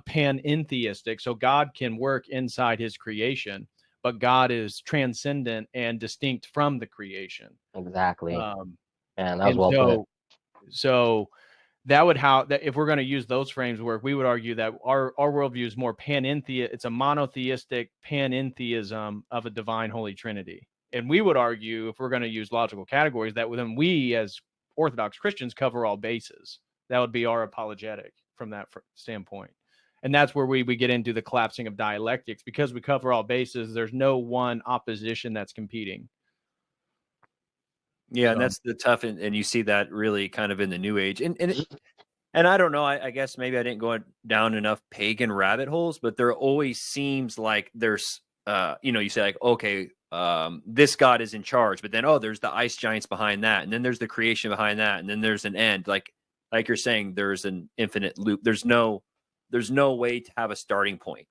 pan-entheistic, so God can work inside his creation, but God is transcendent and distinct from the creation. Exactly. And that was well put. So that if we're going to use those frames work, we would argue that our worldview is more it's a monotheistic panentheism of a divine Holy Trinity. And we would argue, if we're going to use logical categories, that then we as Orthodox Christians cover all bases. That would be our apologetic from that standpoint. And that's where we get into the collapsing of dialectics. Because we cover all bases, there's no one opposition that's competing. Yeah, and that's the tough, and you see that really kind of in the New Age. And I don't know, I guess maybe I didn't go down enough pagan rabbit holes, but there always seems like there's, you say like, okay, this God is in charge, but then, there's the ice giants behind that. And then there's the creation behind that. And then there's an end. Like you're saying, there's an infinite loop. There's no way to have a starting point.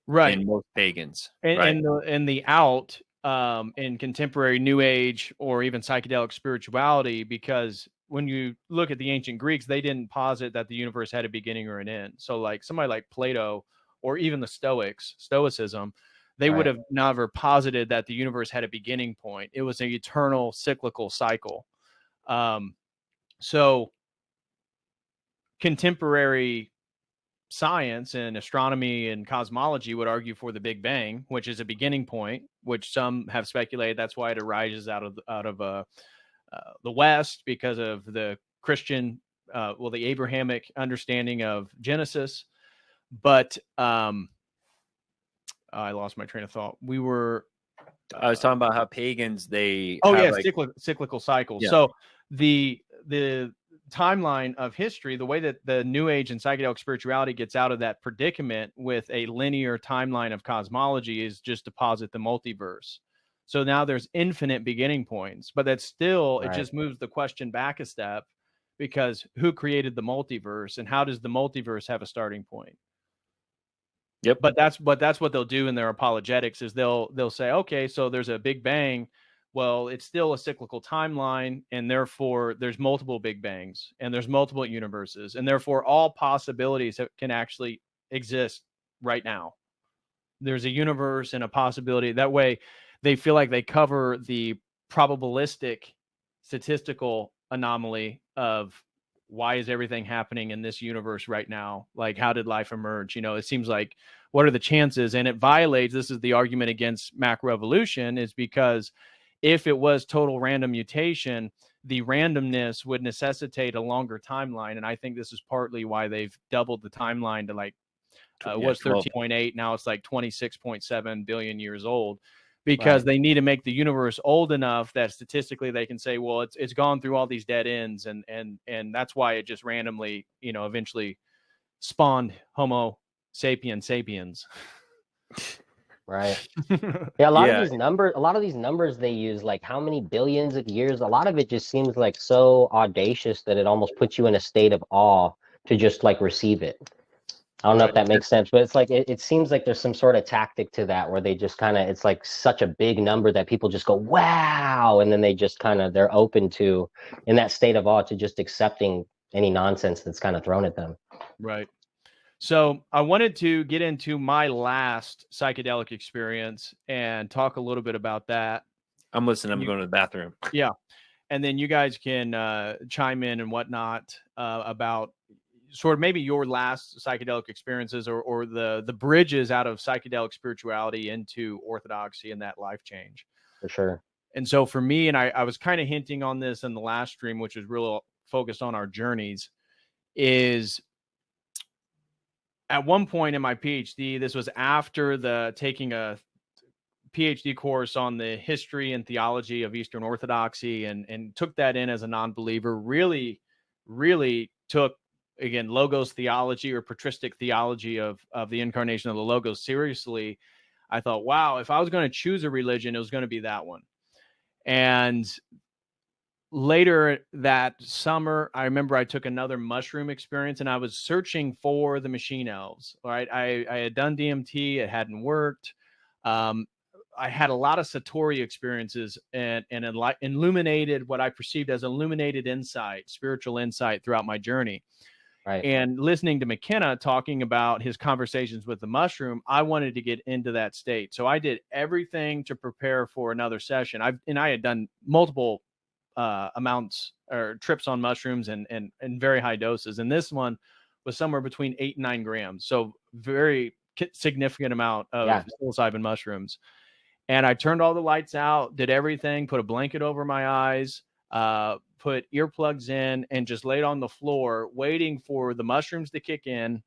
Right. In most pagans. And, right? and the out in contemporary New Age or even psychedelic spirituality, because when you look at the ancient Greeks, they didn't posit that the universe had a beginning or an end. So like somebody like Plato or even the Stoicism, they would have never posited that the universe had a beginning point. It was an eternal cyclical cycle. So contemporary science and astronomy and cosmology would argue for the Big Bang, which is a beginning point, which some have speculated that's why it arises out of the West, because of the Christian, the Abrahamic understanding of Genesis. But I lost my train of thought. I was talking about how pagans, cyclical cycles. Yeah. So the timeline of history, the way that the New Age and psychedelic spirituality gets out of that predicament with a linear timeline of cosmology is just to posit the multiverse. So now there's infinite beginning points, but that's still, it just moves the question back a step, because who created the multiverse and how does the multiverse have a starting point? Yep. But that's what they'll do in their apologetics, is they'll say, okay, so there's a Big Bang. Well, it's still a cyclical timeline, and therefore there's multiple Big Bangs and there's multiple universes, and therefore all possibilities can actually exist right now. There's a universe and a possibility. That way they feel like they cover the probabilistic statistical anomaly of why is everything happening in this universe right now? Like, how did life emerge? It seems like, what are the chances? And it violates, this is the argument against macroevolution, is because if it was total random mutation, the randomness would necessitate a longer timeline. And I think this is partly why they've doubled the timeline to like, was 13.8. Now it's like 26.7 billion years old, because they need to make the universe old enough that statistically they can say, well, it's gone through all these dead ends. And that's why it just randomly, eventually spawned Homo sapiens. Right. Yeah, a lot of these numbers they use, like how many billions of years, a lot of it just seems like so audacious that it almost puts you in a state of awe to just like receive it. I don't know if that makes sense, but it's like it seems like there's some sort of tactic to that, where they just kind of, it's like such a big number that people just go, wow, and then they just they're open to, in that state of awe, to just accepting any nonsense that's kind of thrown at them. Right. So I wanted to get into my last psychedelic experience and talk a little bit about that. I'm listening. I'm going to the bathroom. Yeah. And then you guys can chime in and whatnot about sort of maybe your last psychedelic experiences, or the bridges out of psychedelic spirituality into orthodoxy and that life change. For sure. And so for me, and I was kind of hinting on this in the last stream, which is real focused on our journeys, is at one point in my PhD, this was after taking a PhD course on the history and theology of Eastern Orthodoxy, and took that in as a non-believer, really, really took, again, logos theology or patristic theology of the incarnation of the logos seriously. I thought, wow, if I was going to choose a religion, it was going to be that one. And later that summer, I remember I took another mushroom experience, and I was searching for the machine elves. Right, I had done DMT, it hadn't worked. I had a lot of Satori experiences and illuminated, what I perceived as illuminated insight, spiritual insight throughout my journey. Right. And listening to McKenna talking about his conversations with the mushroom, I wanted to get into that state. So I did everything to prepare for another session. I had done multiple amounts or trips on mushrooms and very high doses. And this one was somewhere between 8 and 9 grams. So very significant amount of psilocybin mushrooms. And I turned all the lights out, did everything, put a blanket over my eyes, put earplugs in, and just laid on the floor waiting for the mushrooms to kick in,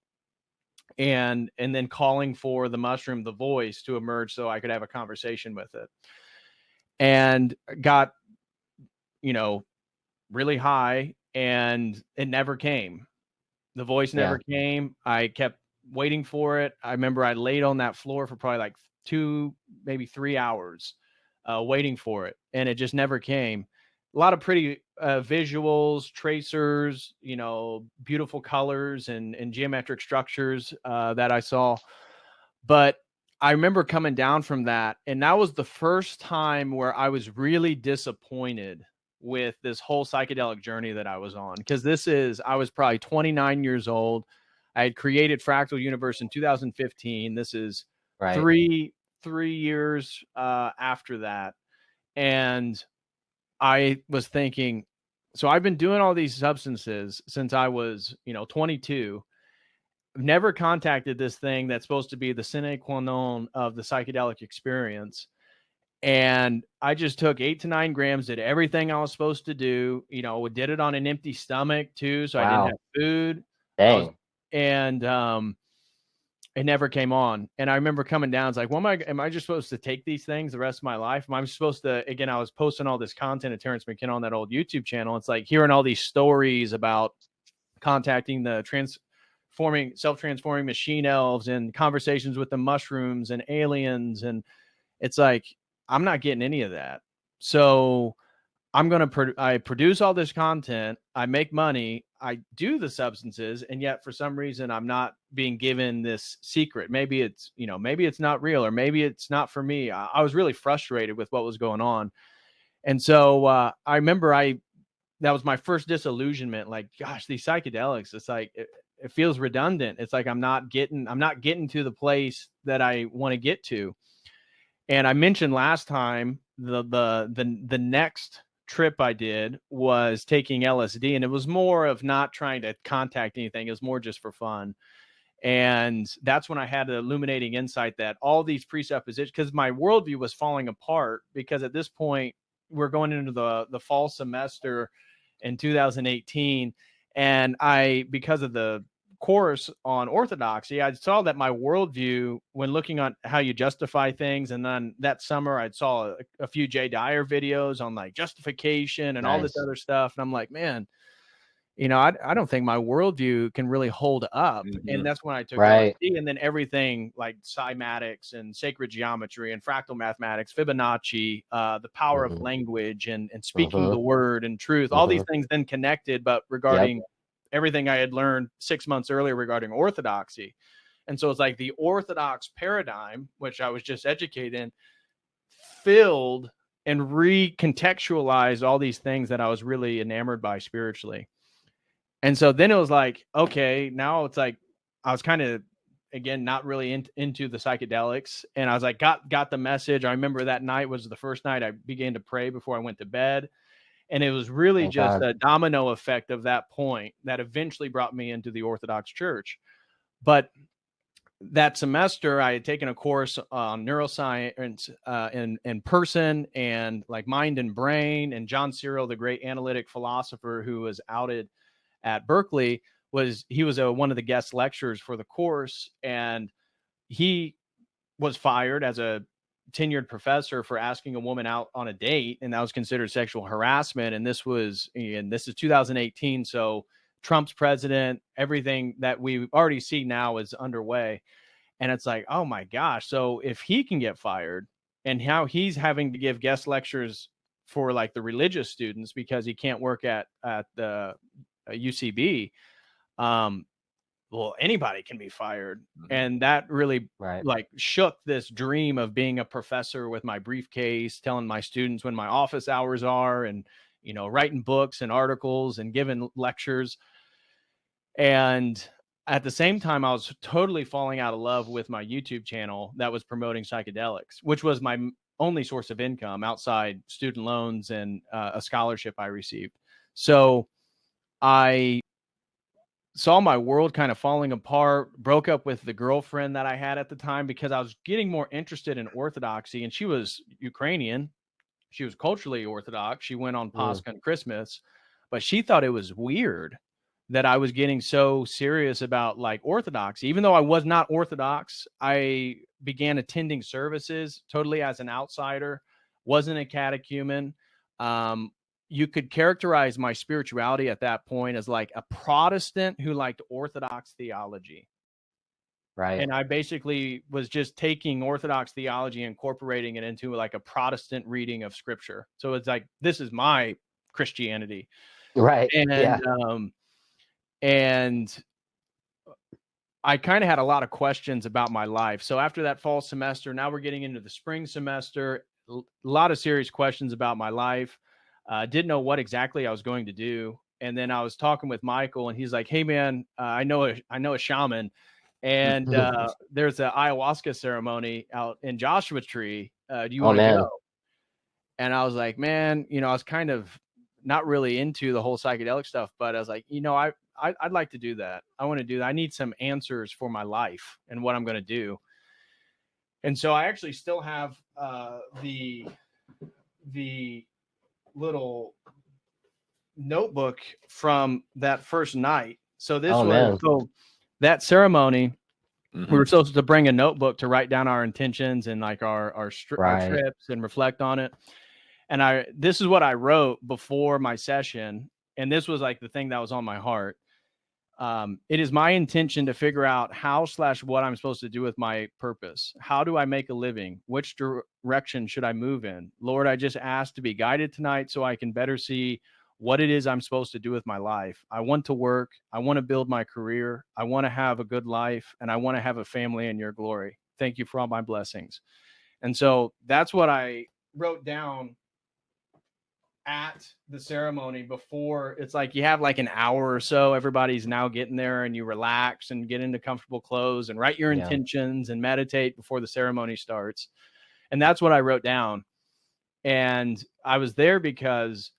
and then calling for the mushroom, the voice, to emerge so I could have a conversation with it. And got, really high, and it never came. The voice never came. I kept waiting for it. I remember I laid on that floor for probably like 2, maybe 3 hours, waiting for it, and it just never came. A lot of pretty visuals, tracers, beautiful colors and geometric structures that I saw. But I remember coming down from that, and that was the first time where I was really disappointed with this whole psychedelic journey that I was on, because I was probably 29 years old. I had created Fractal Universe in 2015. This is three years after that. And I was thinking, so I've been doing all these substances since I was, 22. Never contacted this thing that's supposed to be the sine qua non of the psychedelic experience. And I just took 8 to 9 grams, did everything I was supposed to do, did it on an empty stomach too. So I didn't have food. Dang. It never came on. And I remember coming down, it's like, am I just supposed to take these things the rest of my life? Am I supposed to, again, I was posting all this content of Terrence McKenna on that old YouTube channel. It's like hearing all these stories about contacting the self-transforming machine elves and conversations with the mushrooms and aliens. And it's like, I'm not getting any of that. So I produce all this content, I make money, I do the substances, and yet for some reason I'm not being given this secret. Maybe it's, maybe it's not real, or maybe it's not for me. I was really frustrated with what was going on. And so I remember that was my first disillusionment. Like, gosh, these psychedelics, it's like, it feels redundant. It's like I'm not getting to the place that I want to get to. And I mentioned last time the next trip I did was taking LSD, and it was more of not trying to contact anything. It was more just for fun. And that's when I had the illuminating insight that all these presuppositions, because my worldview was falling apart, because at this point we're going into the fall semester in 2018. And because of the course on orthodoxy, I saw that my worldview, when looking on how you justify things, and then that summer I saw a few Jay Dyer videos on like justification and all this other stuff, and I'm like, man, I don't think my worldview can really hold up. And that's when I took LSD, and then everything like cymatics and sacred geometry and fractal mathematics, Fibonacci, the power of language and speaking the word and truth, all these things then connected, but regarding everything I had learned 6 months earlier regarding orthodoxy. And so it's like the orthodox paradigm, which I was just educated in, filled and recontextualized all these things that I was really enamored by spiritually. And so then it was like, okay, now it's like, I was kind of, again, not really into the psychedelics. And I was like, got the message. I remember that night was the first night I began to pray before I went to bed. And it was really a domino effect of that point that eventually brought me into the Orthodox Church. But that semester, I had taken a course on neuroscience in person, and like mind and brain. And John Searle, the great analytic philosopher who was outed at Berkeley, was one of the guest lecturers for the course. And he was fired as a tenured professor for asking a woman out on a date, and that was considered sexual harassment. And this is 2018, so Trump's president, everything that we already see now is underway. And it's like, oh my gosh, so if he can get fired, and how he's having to give guest lectures for like the religious students because he can't work at the UCB, well, anybody can be fired. And that really like shook this dream of being a professor with my briefcase, telling my students when my office hours are, and, writing books and articles and giving lectures. And at the same time, I was totally falling out of love with my YouTube channel that was promoting psychedelics, which was my only source of income outside student loans and a scholarship I received. So I saw my world kind of falling apart, broke up with the girlfriend that I had at the time because I was getting more interested in Orthodoxy, and she was Ukrainian. She was culturally Orthodox. She went on Pascha and Christmas, but she thought it was weird that I was getting so serious about like Orthodoxy. Even though I was not Orthodox, I began attending services totally as an outsider, wasn't a catechumen. You could characterize my spirituality at that point as like a Protestant who liked Orthodox theology. Right. And I basically was just taking Orthodox theology, incorporating it into like a Protestant reading of scripture. So it's like, this is my Christianity. Right. And I kind of had a lot of questions about my life. So after that fall semester, now we're getting into the spring semester, a lot of serious questions about my life. Didn't know what exactly I was going to do. And then I was talking with Michael, and he's like, "Hey man, I know a shaman, and there's an ayahuasca ceremony out in Joshua Tree. Do you want to go?" And I was like, man, I was kind of not really into the whole psychedelic stuff, but I was like, I'd like to do that. I want to do that. I need some answers for my life and what I'm going to do. And so I actually still have the little notebook from that first night. So this so that ceremony, we were supposed to bring a notebook to write down our intentions and like our trips and reflect on it. And this is what I wrote before my session. And this was like the thing that was on my heart. It is my intention to figure out how/what I'm supposed to do with my purpose. How do I make a living? Which direction should I move in? Lord, I just ask to be guided tonight so I can better see what it is I'm supposed to do with my life. I want to work. I want to build my career. I want to have a good life, and I want to have a family in your glory. Thank you for all my blessings. And so that's what I wrote down at the ceremony before. It's like you have like an hour or so, everybody's now getting there, and you relax and get into comfortable clothes and write your intentions and meditate before the ceremony starts. And that's what I wrote down. And I was there because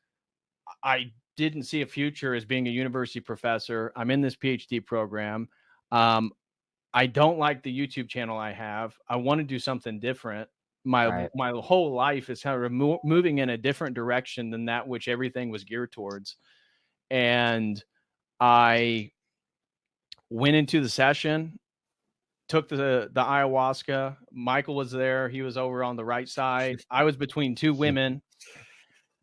I didn't see a future as being a university professor. I'm in this PhD program. I don't like the YouTube channel I have. I want to do something different. My whole life is kind of moving in a different direction than that which everything was geared towards. And I went into the session, took the ayahuasca. Michael was there. He was over on the right side. I was between two women.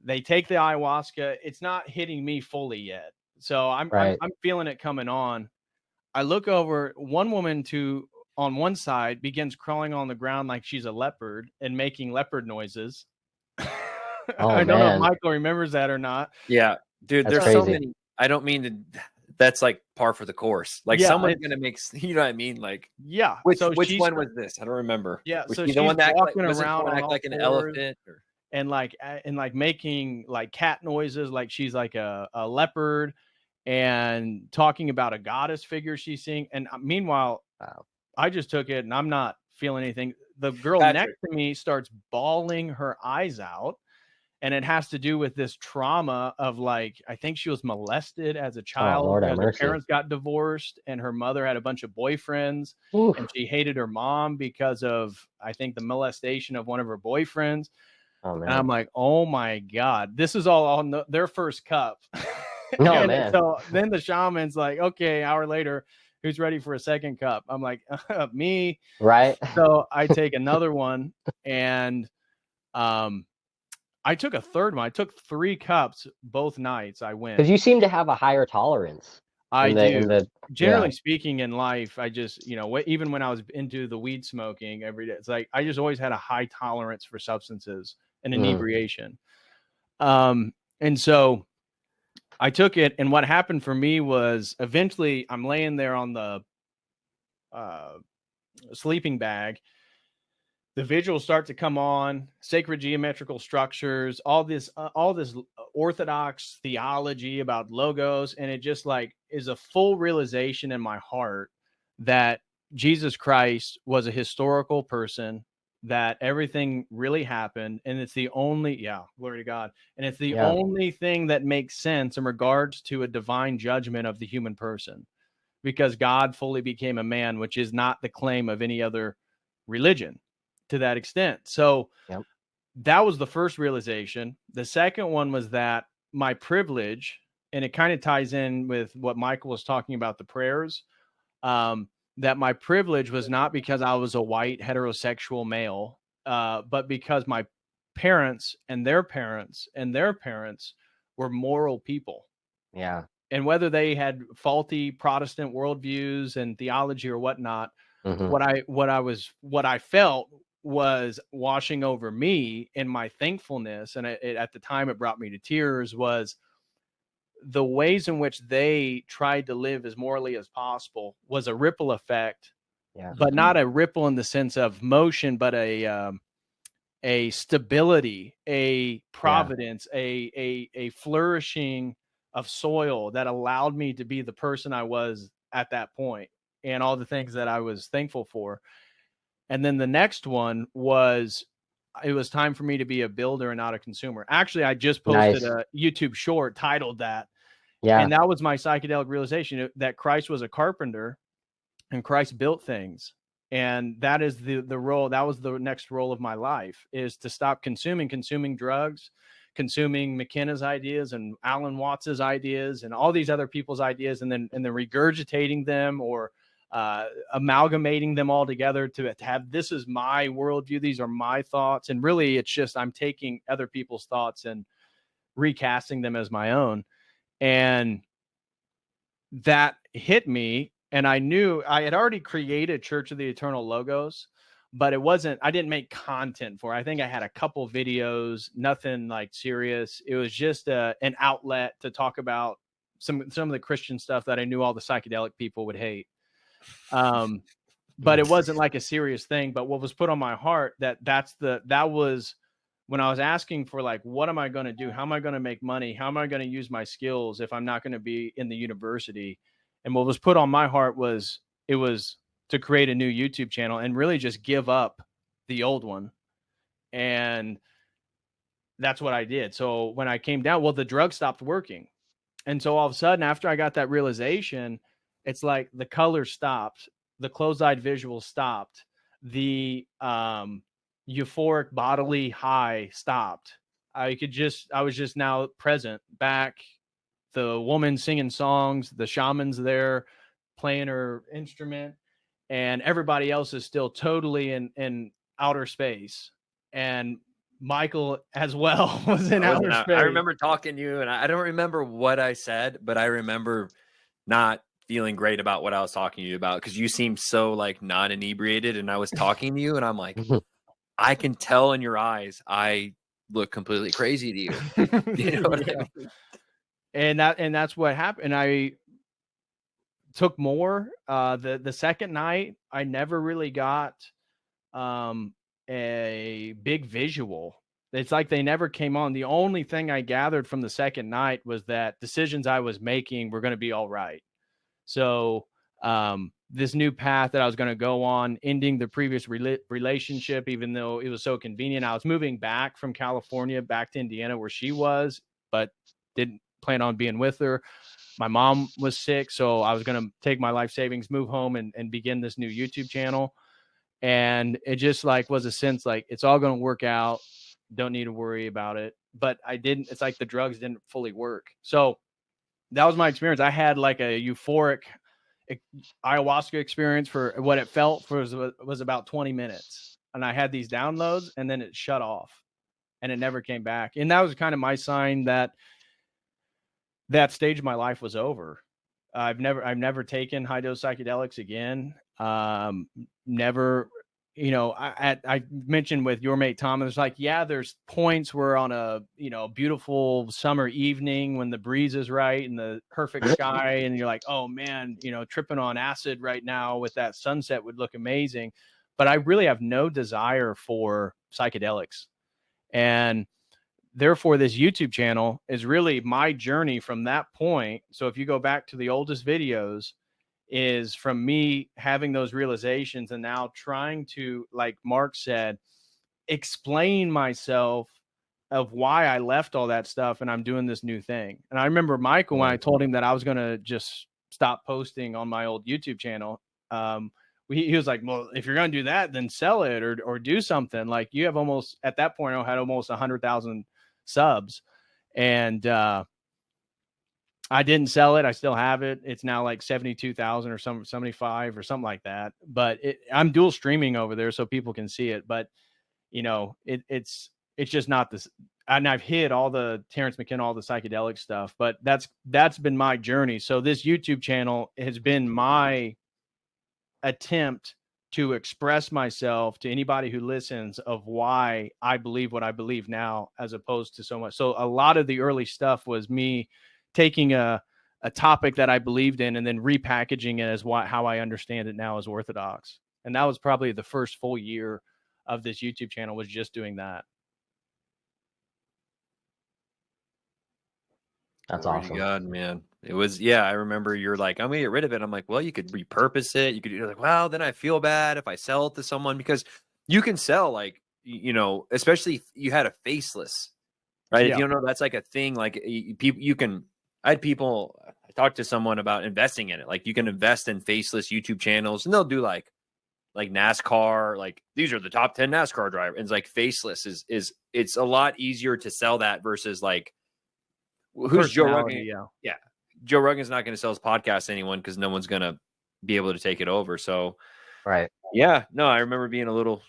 They take the ayahuasca. It's not hitting me fully yet. So I'm feeling it coming on. I look over, one woman on one side begins crawling on the ground like she's a leopard and making leopard noises. I don't know if Michael remembers that or not. Yeah, dude, there's so many. I don't mean to. That's like par for the course. Like someone's gonna make. You know what I mean? Like Which one was this? I don't remember. Yeah. Was so she's the one that walking around like an elephant, and like making like cat noises, like she's like a leopard, and talking about a goddess figure she's seeing. And meanwhile, I just took it and I'm not feeling anything. The girl next to me starts bawling her eyes out. And it has to do with this trauma of like, I think she was molested as a child because her parents got divorced and her mother had a bunch of boyfriends. Oof. And she hated her mom because of, I think, the molestation of one of her boyfriends. Oh, man. And I'm like, oh my God, this is all on their first cup. No, man. So then the shaman's like, okay, hour later, who's ready for a second cup? I'm like, me. Right. So I take another one, and I took a third one. I took 3 cups both nights I went. Because you seem to have a higher tolerance. I do. Generally speaking in life, I just, even when I was into the weed smoking every day, it's like I just always had a high tolerance for substances and inebriation. And so I took it, and what happened for me was eventually I'm laying there on the sleeping bag. The visuals start to come on, sacred geometrical structures, all this Orthodox theology about logos. And it just like is a full realization in my heart that Jesus Christ was a historical person that everything really happened, and it's the only, glory to God, and it's the Yeah. only thing that makes sense in regards to a divine judgment of the human person, because God fully became a man, which is not the claim of any other religion to that extent. So Yep. that was the first realization. The second one was that my privilege, and it kind of ties in with what Michael was talking about, the prayers, that my privilege was not because I was a white heterosexual male, but because my parents and their parents and their parents were moral people. Yeah. And whether they had faulty Protestant worldviews and theology or whatnot, Mm-hmm. what I felt was washing over me in my thankfulness. And at the time it brought me to tears, was the ways in which they tried to live as morally as possible was a ripple effect, but not a ripple in the sense of motion, but a stability, a providence, a flourishing of soil that allowed me to be the person I was at that point, and all the things that I was thankful for. And then the next one was, it was time for me to be a builder and not a consumer. Actually, I just posted a YouTube short titled that. Yeah. And that was my psychedelic realization, that Christ was a carpenter and Christ built things. And that is the role, that was the next role of my life, is to stop consuming drugs, consuming McKenna's ideas and Alan Watts's ideas and all these other people's ideas, and then regurgitating them or amalgamating them all together to have, this is my worldview, these are my thoughts. And really it's just, I'm taking other people's thoughts and recasting them as my own. And that hit me. And I knew I had already created Church of the Eternal Logos, but I didn't make content for it. I think I had a couple videos, nothing like serious. It was just an outlet to talk about some of the Christian stuff that I knew all the psychedelic people would hate. But it wasn't like a serious thing. But what was put on my heart, that was when I was asking for, like, what am I going to do? How am I going to make money? How am I going to use my skills if I'm not going to be in the university? And what was put on my heart was, it was to create a new YouTube channel and really just give up the old one. And that's what I did. So when I came down, well, the drug stopped working. And so all of a sudden, after I got that realization, it's like the color stopped, the closed-eyed visual stopped, the euphoric bodily high stopped. I was just now present back. The woman singing songs, the shaman's there playing her instrument, and everybody else is still totally in outer space. And Michael as well was in outer space. I remember talking to you, and I don't remember what I said, but I remember not feeling great about what I was talking to you about, because you seemed so like not inebriated, and I was talking to you, and I'm like, I can tell in your eyes I look completely crazy to you. You know what I mean? And that's what happened. I took more. The second night, I never really got a big visual. It's like they never came on. The only thing I gathered from the second night was that decisions I was making were going to be all right. So this new path that I was going to go on, ending the previous relationship, even though it was so convenient. I was moving back from California back to Indiana where she was, but didn't plan on being with her. My mom was sick, so I was going to take my life savings, move home, and begin this new YouTube channel. And it just like was a sense like it's all going to work out. Don't need to worry about it. But I didn't. It's like the drugs didn't fully work. So that was my experience. I had like a euphoric ayahuasca experience for what it felt for was about 20 minutes. And I had these downloads, and then it shut off and it never came back. And that was kind of my sign that that stage of my life was over. I've never taken high dose psychedelics again. Never, I mentioned with your mate Tom, it was like, yeah, there's points where on a, beautiful summer evening when the breeze is right and the perfect sky, and you're like, oh man, tripping on acid right now with that sunset would look amazing. But I really have no desire for psychedelics. And therefore, this YouTube channel is really my journey from that point. So if you go back to the oldest videos, is from me having those realizations and now trying to, like Mark said, explain myself of why I left all that stuff and I'm doing this new thing. And I remember Michael, when I told him that I was going to just stop posting on my old YouTube channel, he was like, well, if you're going to do that, then sell it or do something. Like, you have almost, at that point, I had almost 100,000 subs. And I didn't sell it. I still have it. It's now like 72,000 or 75 or something like that. But I'm dual streaming over there so people can see it. But, you know, it's just not this. And I've hit all the Terrence McKenna, all the psychedelic stuff, but that's been my journey. So this YouTube channel has been my attempt to express myself to anybody who listens of why I believe what I believe now, as opposed to so much. So a lot of the early stuff was me taking a topic that I believed in and then repackaging it as how I understand it now as Orthodox. And that was probably the first full year of this YouTube channel, was just doing that. That's Glory awesome. to God, man. It was, yeah, I remember you're like, I'm gonna get rid of it. I'm like, well, you could repurpose it. You're like, well, then I feel bad if I sell it to someone, because you can sell, like, you know, especially if you had a faceless, right? Yeah. If you don't know, that's like a thing. Like, you can, I talked to someone about investing in it. Like, you can invest in faceless YouTube channels, and they'll do like NASCAR, like, these are the top 10 NASCAR drivers. And it's like, faceless is it's a lot easier to sell that versus like, who's Joe Rogan? Yeah. Joe Rogan's not going to sell his podcast to anyone because no one's going to be able to take it over. So, right. Yeah, no, I remember being a little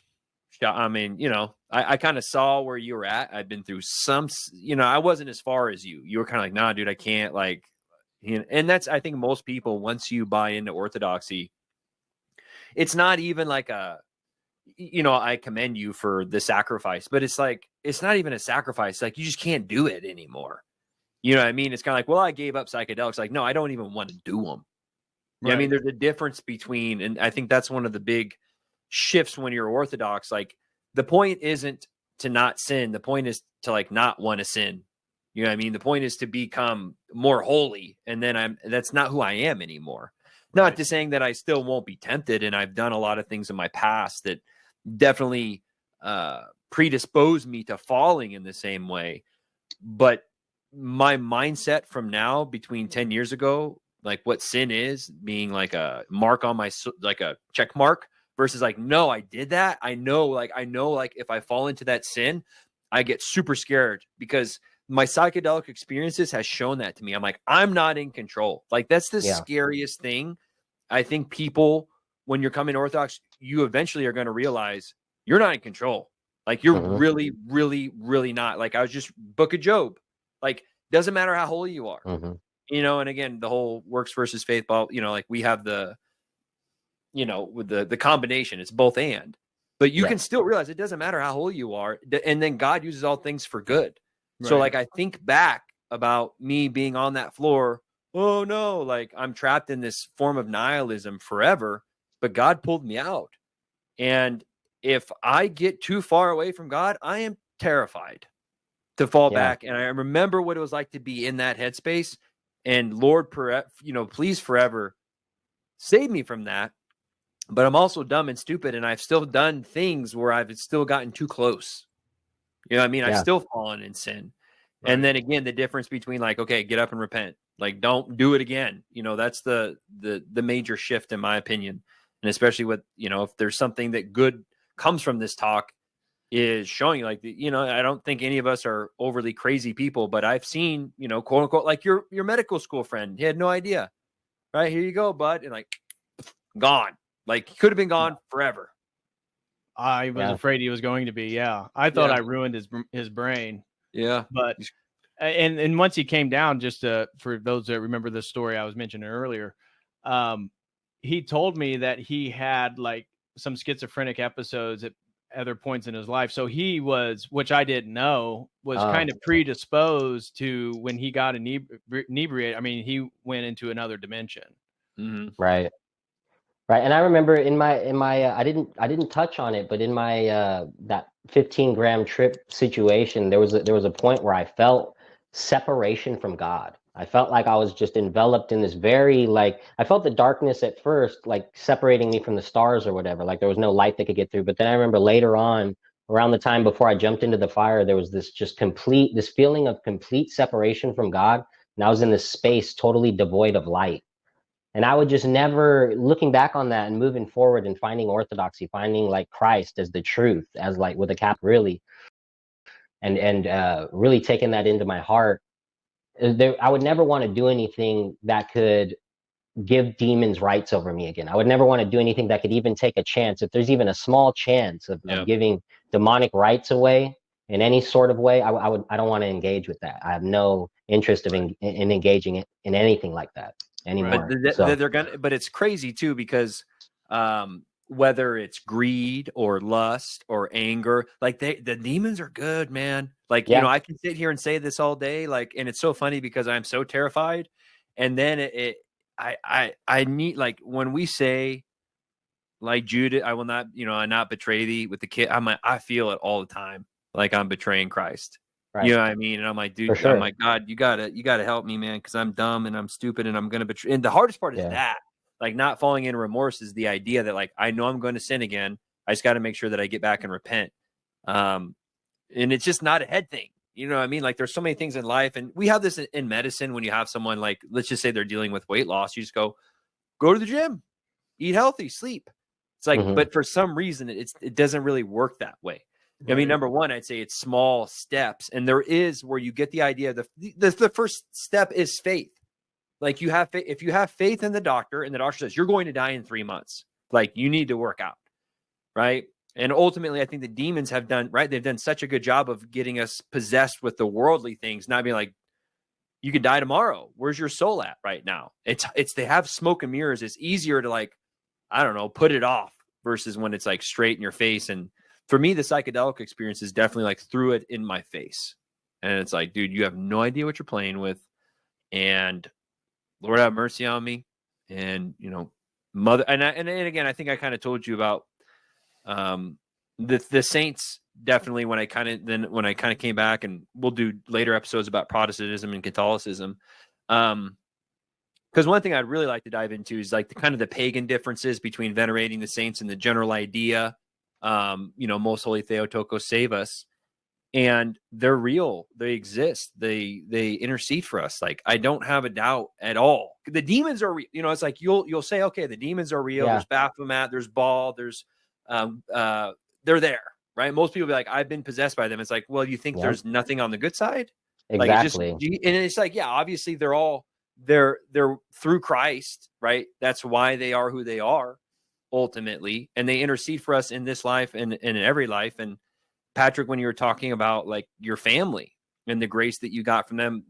shot. I mean, you know, I kind of saw where you were at. I've been through some, you know, I wasn't as far as you. You were kind of like, nah, dude, I can't, like, and that's, I think most people, once you buy into Orthodoxy, it's not even like you know, I commend you for the sacrifice, but it's like, it's not even a sacrifice. Like, you just can't do it anymore. You know what I mean? It's kind of like, well, I gave up psychedelics. Like, no, I don't even want to do them. Right. Yeah, I mean, there's a difference between, and I think that's one of the big shifts when you're Orthodox. Like, the point isn't to not sin. The point is to, like, not want to sin. You know what I mean? The point is to become more holy. And then that's not who I am anymore. Not right. To saying that I still won't be tempted. And I've done a lot of things in my past that definitely predispose me to falling in the same way. But my mindset from now, between 10 years ago, like what sin is, being like a mark on my, like a check mark, versus like, no, I did that. I know, like, if I fall into that sin, I get super scared, because my psychedelic experiences has shown that to me. I'm like, I'm not in control. Like, that's the scariest thing. I think people, when you're coming Orthodox, you eventually are going to realize you're not in control. Like, you're really, really, really not. Like, I was just Book of Job. Like, doesn't matter how holy you are, you know. And again, the whole works versus faith, you know, like, we have the, you know, with the combination, it's both and, but you can still realize it doesn't matter how holy you are. And then God uses all things for good. Right. So, like, I think back about me being on that floor. Oh no, like, I'm trapped in this form of nihilism forever, but God pulled me out. And if I get too far away from God, I am terrified to fall back. And I remember what it was like to be in that headspace, and Lord, you know, please forever save me from that. But I'm also dumb and stupid, and I've still done things where I've still gotten too close. You know what I mean? I've still fallen in sin. Right. And then again, the difference between, like, okay, get up and repent. Like, don't do it again. You know, that's the major shift, in my opinion. And especially with, you know, if there's something that good comes from this talk, is showing you, like, you know, I don't think any of us are overly crazy people, but I've seen, you know, quote unquote, like your medical school friend, he had no idea, right? Here you go, bud. And, like, gone. Like, he could have been gone forever. I was afraid he was going to be. Yeah. I thought I ruined his brain. Yeah. But, and once he came down, just for those that remember the story I was mentioning earlier, he told me that he had, like, some schizophrenic episodes at other points in his life. So he was, which I didn't know, was kind of predisposed to, when he got inebriated. I mean, he went into another dimension. Right. And I remember in my I didn't touch on it, but in my that 15-gram trip situation, there was a point where I felt separation from God. I felt like I was just enveloped in this very, like, I felt the darkness at first, like separating me from the stars or whatever. Like there was no light that could get through. But then I remember later on, around the time before I jumped into the fire, there was this just this feeling of complete separation from God. And I was in this space totally devoid of light. And I would just never, looking back on that and moving forward and finding orthodoxy, finding like Christ as the truth, as like with a cap, really, and really taking that into my heart. I would never want to do anything that could give demons rights over me again. I would never want to do anything that could even take a chance. If there's even a small chance of giving demonic rights away in any sort of way, I don't want to engage with that. I have no interest in engaging in anything like that anymore. But it's crazy too, because whether it's greed or lust or anger, like the demons are good, man. Like, you know, I can sit here and say this all day, like, and it's so funny because I'm so terrified. And then I need, like, when we say, like, Judas, I will not, you know, I not betray thee with the kid. I feel it all the time. Like I'm betraying Christ. Right. You know what I mean? And I'm like, dude, I'm like, God, you gotta help me, man. Cause I'm dumb and I'm stupid and I'm going to betray. And the hardest part is that, like, not falling in remorse is the idea that, like, I know I'm going to sin again. I just got to make sure that I get back and repent. And it's just not a head thing. You know what I mean? Like, there's so many things in life, and we have this in medicine. When you have someone, like, let's just say they're dealing with weight loss, you just go to the gym, eat healthy, sleep. It's like, but for some reason, it doesn't really work that way. Right. I mean, number one, I'd say it's small steps, and there is where you get the idea. The first step is faith. Like, if you have faith in the doctor, and the doctor says you're going to die in 3 months, like, you need to work out, right? And ultimately, I think the demons have done, right? They've done such a good job of getting us possessed with the worldly things, not being like, you could die tomorrow. Where's your soul at right now? They have smoke and mirrors. It's easier to, like, I don't know, put it off versus when it's like straight in your face. And for me, the psychedelic experience is definitely like threw it in my face. And it's like, dude, you have no idea what you're playing with. And Lord have mercy on me. And, you know, mother. And again, I think I kind of told you about the saints. Definitely when I kind of came back, and we'll do later episodes about Protestantism and Catholicism. Because one thing I'd really like to dive into is like the pagan differences between venerating the saints and the general idea, you know, most holy Theotokos, save us. And they're real. They exist. They intercede for us. Like, I don't have a doubt at all. The demons are real. You know, it's like you'll say, okay, the demons are real. Yeah. There's Baphomet, there's Baal, there's they're there, right? Most people be like, I've been possessed by them. It's like, well, you think there's nothing on the good side? Exactly. Like, and it's like, yeah, obviously they're through Christ, right? That's why they are who they are ultimately. And they intercede for us in this life and in every life. And Patrick, when you were talking about like your family and the grace that you got from them,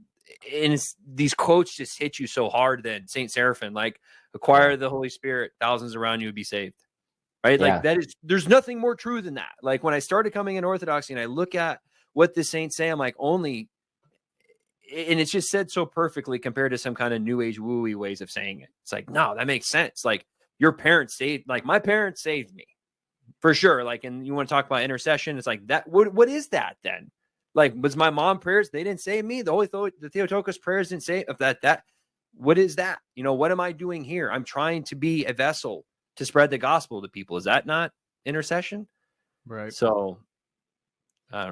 and these quotes just hit you so hard that Saint Seraphim, like, acquire the Holy Spirit, thousands around you would be saved. Right. Like there's nothing more true than that. Like, when I started coming in Orthodoxy and I look at what the saints say, I'm like, and it's just said so perfectly compared to some kind of new age wooey ways of saying it. It's like, no, that makes sense. Like, your parents saved, like, my parents saved me for sure. Like, and you want to talk about intercession. It's like that. What is that then? Like, was my mom prayers? They didn't save me. The Theotokos prayers didn't save that. What is that? You know, what am I doing here? I'm trying to be a vessel to spread the gospel to people. Is that not intercession? Right. So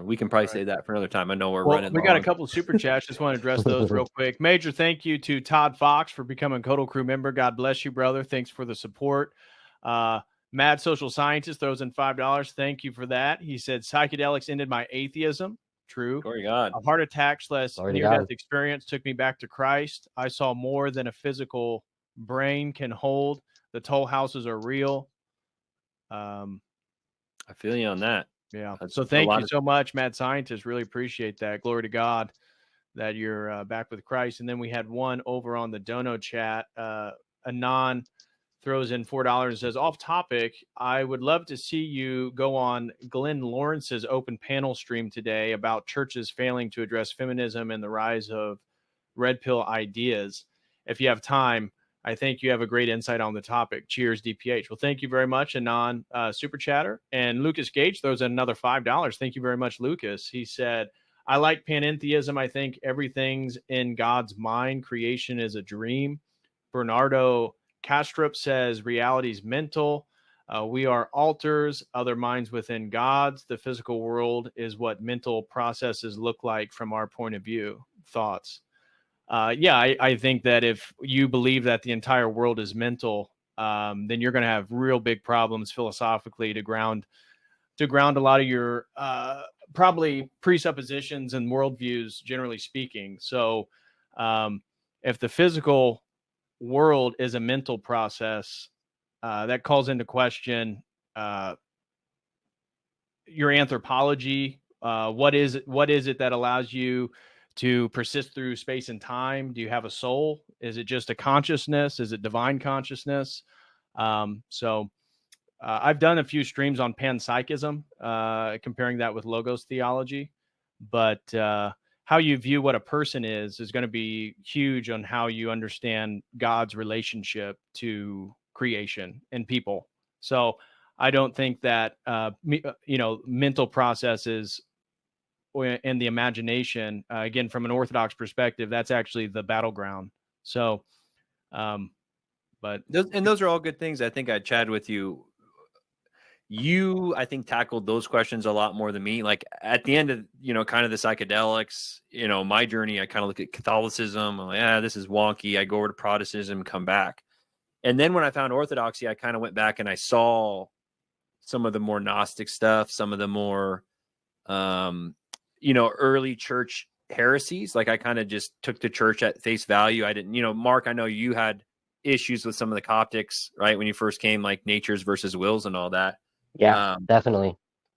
we can probably say that for another time. I know we're running. We got a couple of super chats. Just want to address those real quick. Major thank you to Todd Fox for becoming a Codal Crew member. God bless you, brother. Thanks for the support. Mad Social Scientist throws in $5. Thank you for that. He said, psychedelics ended my atheism. True. Glory to God. A heart attack / near-death experience took me back to Christ. I saw more than a physical brain can hold. The toll houses are real. I feel you on that. Yeah. So thank you so much, Mad Scientist. Really appreciate that. Glory to God that you're back with Christ. And then we had one over on the Dono chat. Anon throws in $4 and says, off topic, I would love to see you go on Glenn Lawrence's open panel stream today about churches failing to address feminism and the rise of red pill ideas. If you have time, I think you have a great insight on the topic. Cheers, DPH. Well, thank you very much, Anon Super Chatter. And Lucas Gage throws in another $5. Thank you very much, Lucas. He said, I like panentheism. I think everything's in God's mind. Creation is a dream. Bernardo Kastrup says reality is mental. We are alters, other minds within God's. The physical world is what mental processes look like from our point of view. Thoughts? I think that if you believe that the entire world is mental, then you're going to have real big problems philosophically to ground a lot of your probably presuppositions and worldviews, generally speaking. So if the physical world is a mental process, that calls into question your anthropology. What is it that allows you to persist through space and time? Do you have a soul? Is it just a consciousness? Is it divine consciousness? I've done a few streams on panpsychism, comparing that with logos theology, but how you view what a person is going to be huge on how you understand God's relationship to creation and people. So I don't think that, mental processes and the imagination, again, from an Orthodox perspective, that's actually the battleground. So, those are all good things. I think I chatted with you. I think, tackled those questions a lot more than me. Like at the end of, kind of the psychedelics, my journey, I kind of look at Catholicism. I'm like, this is wonky. I go over to Protestantism, come back. And then when I found Orthodoxy, I kind of went back and I saw some of the more Gnostic stuff, some of the more, early church heresies. Like I kind of just took the church at face value. I didn't, Mark, I know you had issues with some of the Coptics, right? When you first came, like natures versus wills and all that. Yeah, definitely.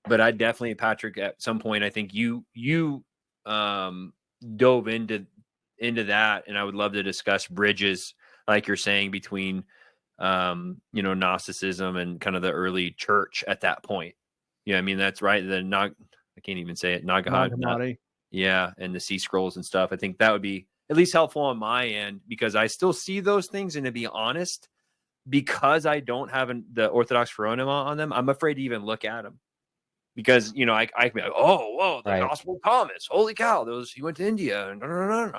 But I definitely, Patrick, at some point, I think you dove into that, and I would love to discuss bridges, like you're saying, between Gnosticism and kind of the early church at that point. Yeah, I mean that's right. I can't even say it. Nag Hammadi. Yeah, and the sea scrolls and stuff. I think that would be at least helpful on my end, because I still see those things, and to be honest, because I don't have the Orthodox Phronema on them, I'm afraid to even look at them. Because, I can be like, oh, whoa, the Gospel of Thomas, holy cow, he went to India. No.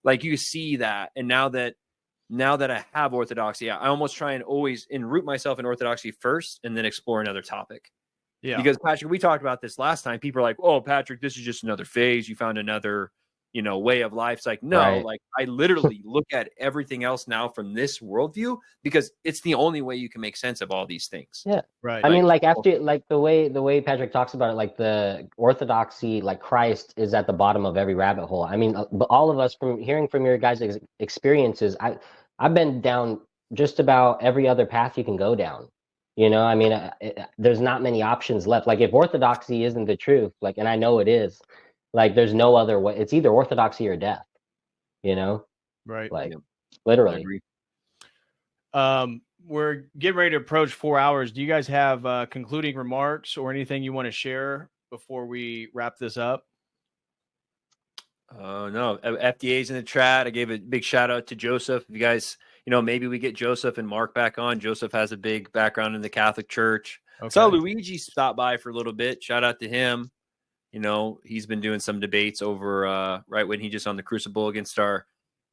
Like you see that. And now that I have Orthodoxy, I almost try and always root myself in Orthodoxy first and then explore another topic. Yeah. Because Patrick, we talked about this last time. People are like, oh, Patrick, this is just another phase. You found another, way of life. It's like, no, like I literally look at everything else now from this worldview, because it's the only way you can make sense of all these things. Yeah. Right. I mean, like after, like the way Patrick talks about it, like the Orthodoxy, like Christ is at the bottom of every rabbit hole. I mean, but all of us, from hearing from your guys' experiences, I've been down just about every other path you can go down. I mean, there's not many options left. Like if Orthodoxy isn't the truth, like, and I know it is, like there's no other way. It's either Orthodoxy or death, Right. Like literally. We're getting ready to approach 4 hours. Do you guys have concluding remarks or anything you want to share before we wrap this up? No, FDA's in the chat. I gave a big shout out to Joseph. If you guys, maybe we get Joseph and Mark back on. Joseph has a big background in the Catholic Church. Okay. So Luigi stopped by for a little bit. Shout out to him. He's been doing some debates over right when he just on the Crucible against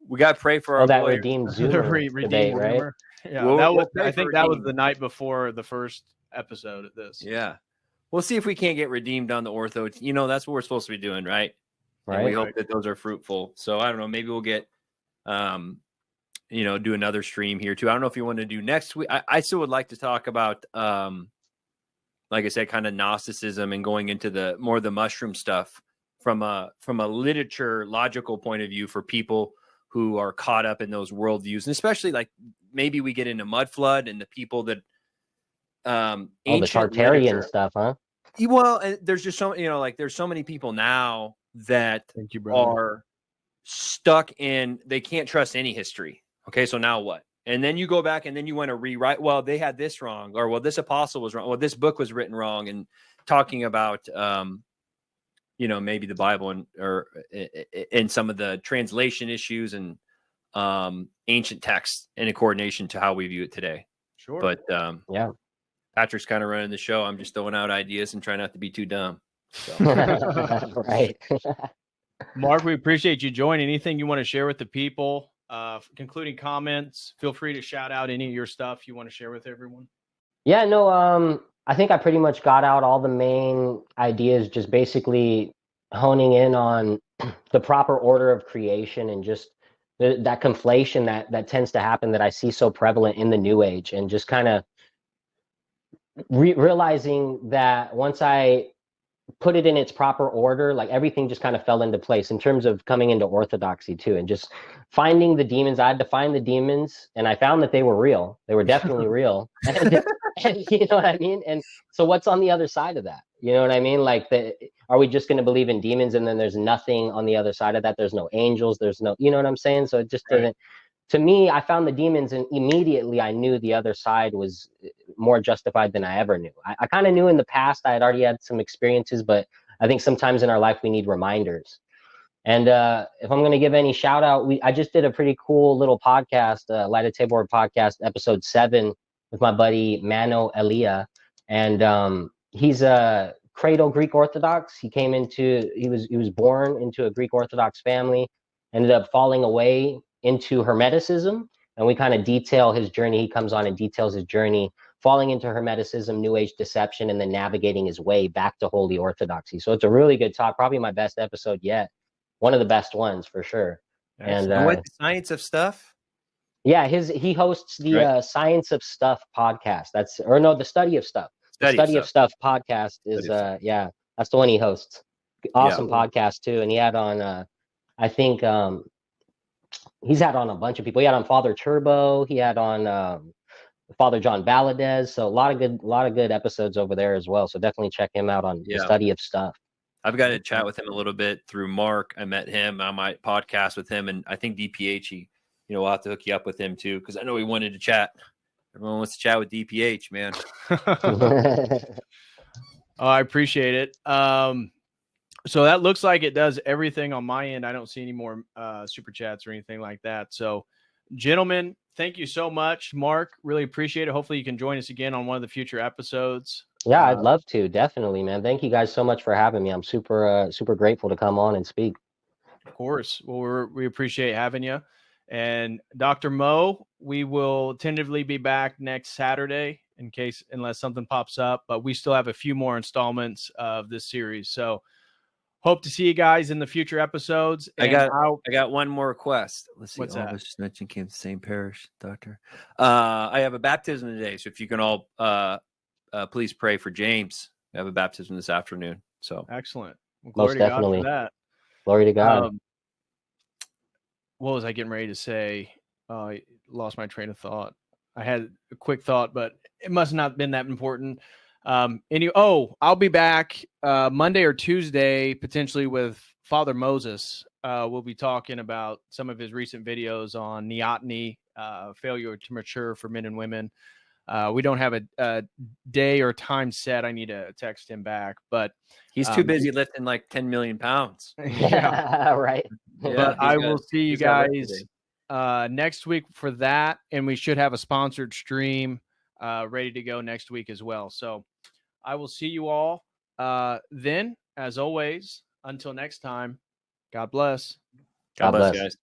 we got to pray for our that redeemed Zoomer debate, right? Yeah, I think that was the night before the first episode of this. Yeah. We'll see if we can't get redeemed on the Ortho. That's what we're supposed to be doing, right? Right. And we hope that those are fruitful. So I don't know, maybe we'll get do another stream here too. I don't know if you want to do next week. I still would like to talk about like I said, kind of Gnosticism and going into the more the mushroom stuff from a literature logical point of view for people who are caught up in those worldviews, and especially like maybe we get into Mud Flood and the people that the Tartarian stuff, huh? Well, and there's just so there's so many people now that are stuck in, they can't trust any history. Okay, so now what? And then you go back and then you want to rewrite, well, they had this wrong, or well, this apostle was wrong, well, this book was written wrong, and talking about maybe the Bible and some of the translation issues and ancient texts in coordination to how we view it today. Sure. But Patrick's kind of running the show. I'm just throwing out ideas and trying not to be too dumb. So. Right. Mark, we appreciate you joining. Anything you want to share with the people, concluding comments? Feel free to shout out any of your stuff you want to share with everyone. Yeah, no, I think I pretty much got out all the main ideas, just basically honing in on the proper order of creation and just that conflation that tends to happen that I see so prevalent in the new age, and just kind of realizing that once I put it in its proper order, like everything just kind of fell into place in terms of coming into orthodoxy too, and just finding the demons. I had to find the demons, and I found that they were real. They were definitely real. And you know what I mean? And so what's on the other side of that? You know what I mean? Like, are we just going to believe in demons and then there's nothing on the other side of that? There's no angels. There's no, you know what I'm saying? So it just doesn't, to me, I found the demons and immediately I knew the other side was more justified than I ever knew. I kind of knew in the past. I had already had some experiences, but I think sometimes in our life we need reminders. And if I'm going to give any shout out, I just did a pretty cool little podcast, Light of Tabor podcast, episode 7, with my buddy Mano Elia. And he's a cradle Greek Orthodox. He was born into a Greek Orthodox family, ended up falling away into Hermeticism. And we kind of detail his journey. He comes on and details his journey, falling into Hermeticism, New Age deception, and then navigating his way back to Holy Orthodoxy. So it's a really good talk, probably my best episode yet. One of the best ones for sure. And what, the Science of Stuff? Yeah, he hosts the Science of Stuff podcast. The Study of Stuff. The Study of Stuff podcast is yeah, that's the one he hosts. Awesome podcast too. And he had on I think he's had on a bunch of people. He had on Father Turbo, he had on Father John Valadez. So a lot of good episodes over there as well. So definitely check him out on the Study of Stuff. I've got to chat with him a little bit through Mark. I met him. I might podcast with him, and I think DPH, we'll have to hook you up with him too, because I know he wanted to chat. Everyone wants to chat with DPH, man. Oh, I appreciate it. So that looks like it does everything on my end. I don't see any more super chats or anything like that. So, gentlemen, thank you so much. Mark, really appreciate it. Hopefully you can join us again on one of the future episodes. Yeah, I'd love to. Definitely, man. Thank you guys so much for having me. I'm super grateful to come on and speak. Of course. Well, we appreciate having you. And Dr. Mo, we will tentatively be back next Saturday unless something pops up, but we still have a few more installments of this series. So hope to see you guys in the future episodes. I got one more request. Let's see. What's that? This mention came to the same parish, Doctor. I have a baptism today. So if you can all please pray for James. We have a baptism this afternoon. So excellent. Well, most definitely. God for that. Glory to God. What was I getting ready to say? I lost my train of thought. I had a quick thought, but it must not have been that important. I'll be back Monday or Tuesday, potentially with Father Moses. We'll be talking about some of his recent videos on neoteny, failure to mature for men and women. We don't have a day or time set. I need to text him back, but he's too busy lifting like 10 million pounds. Yeah, right. But I will see you guys next week for that. And we should have a sponsored stream ready to go next week as well. So I will see you all then, as always. Until next time, God bless. God bless, guys.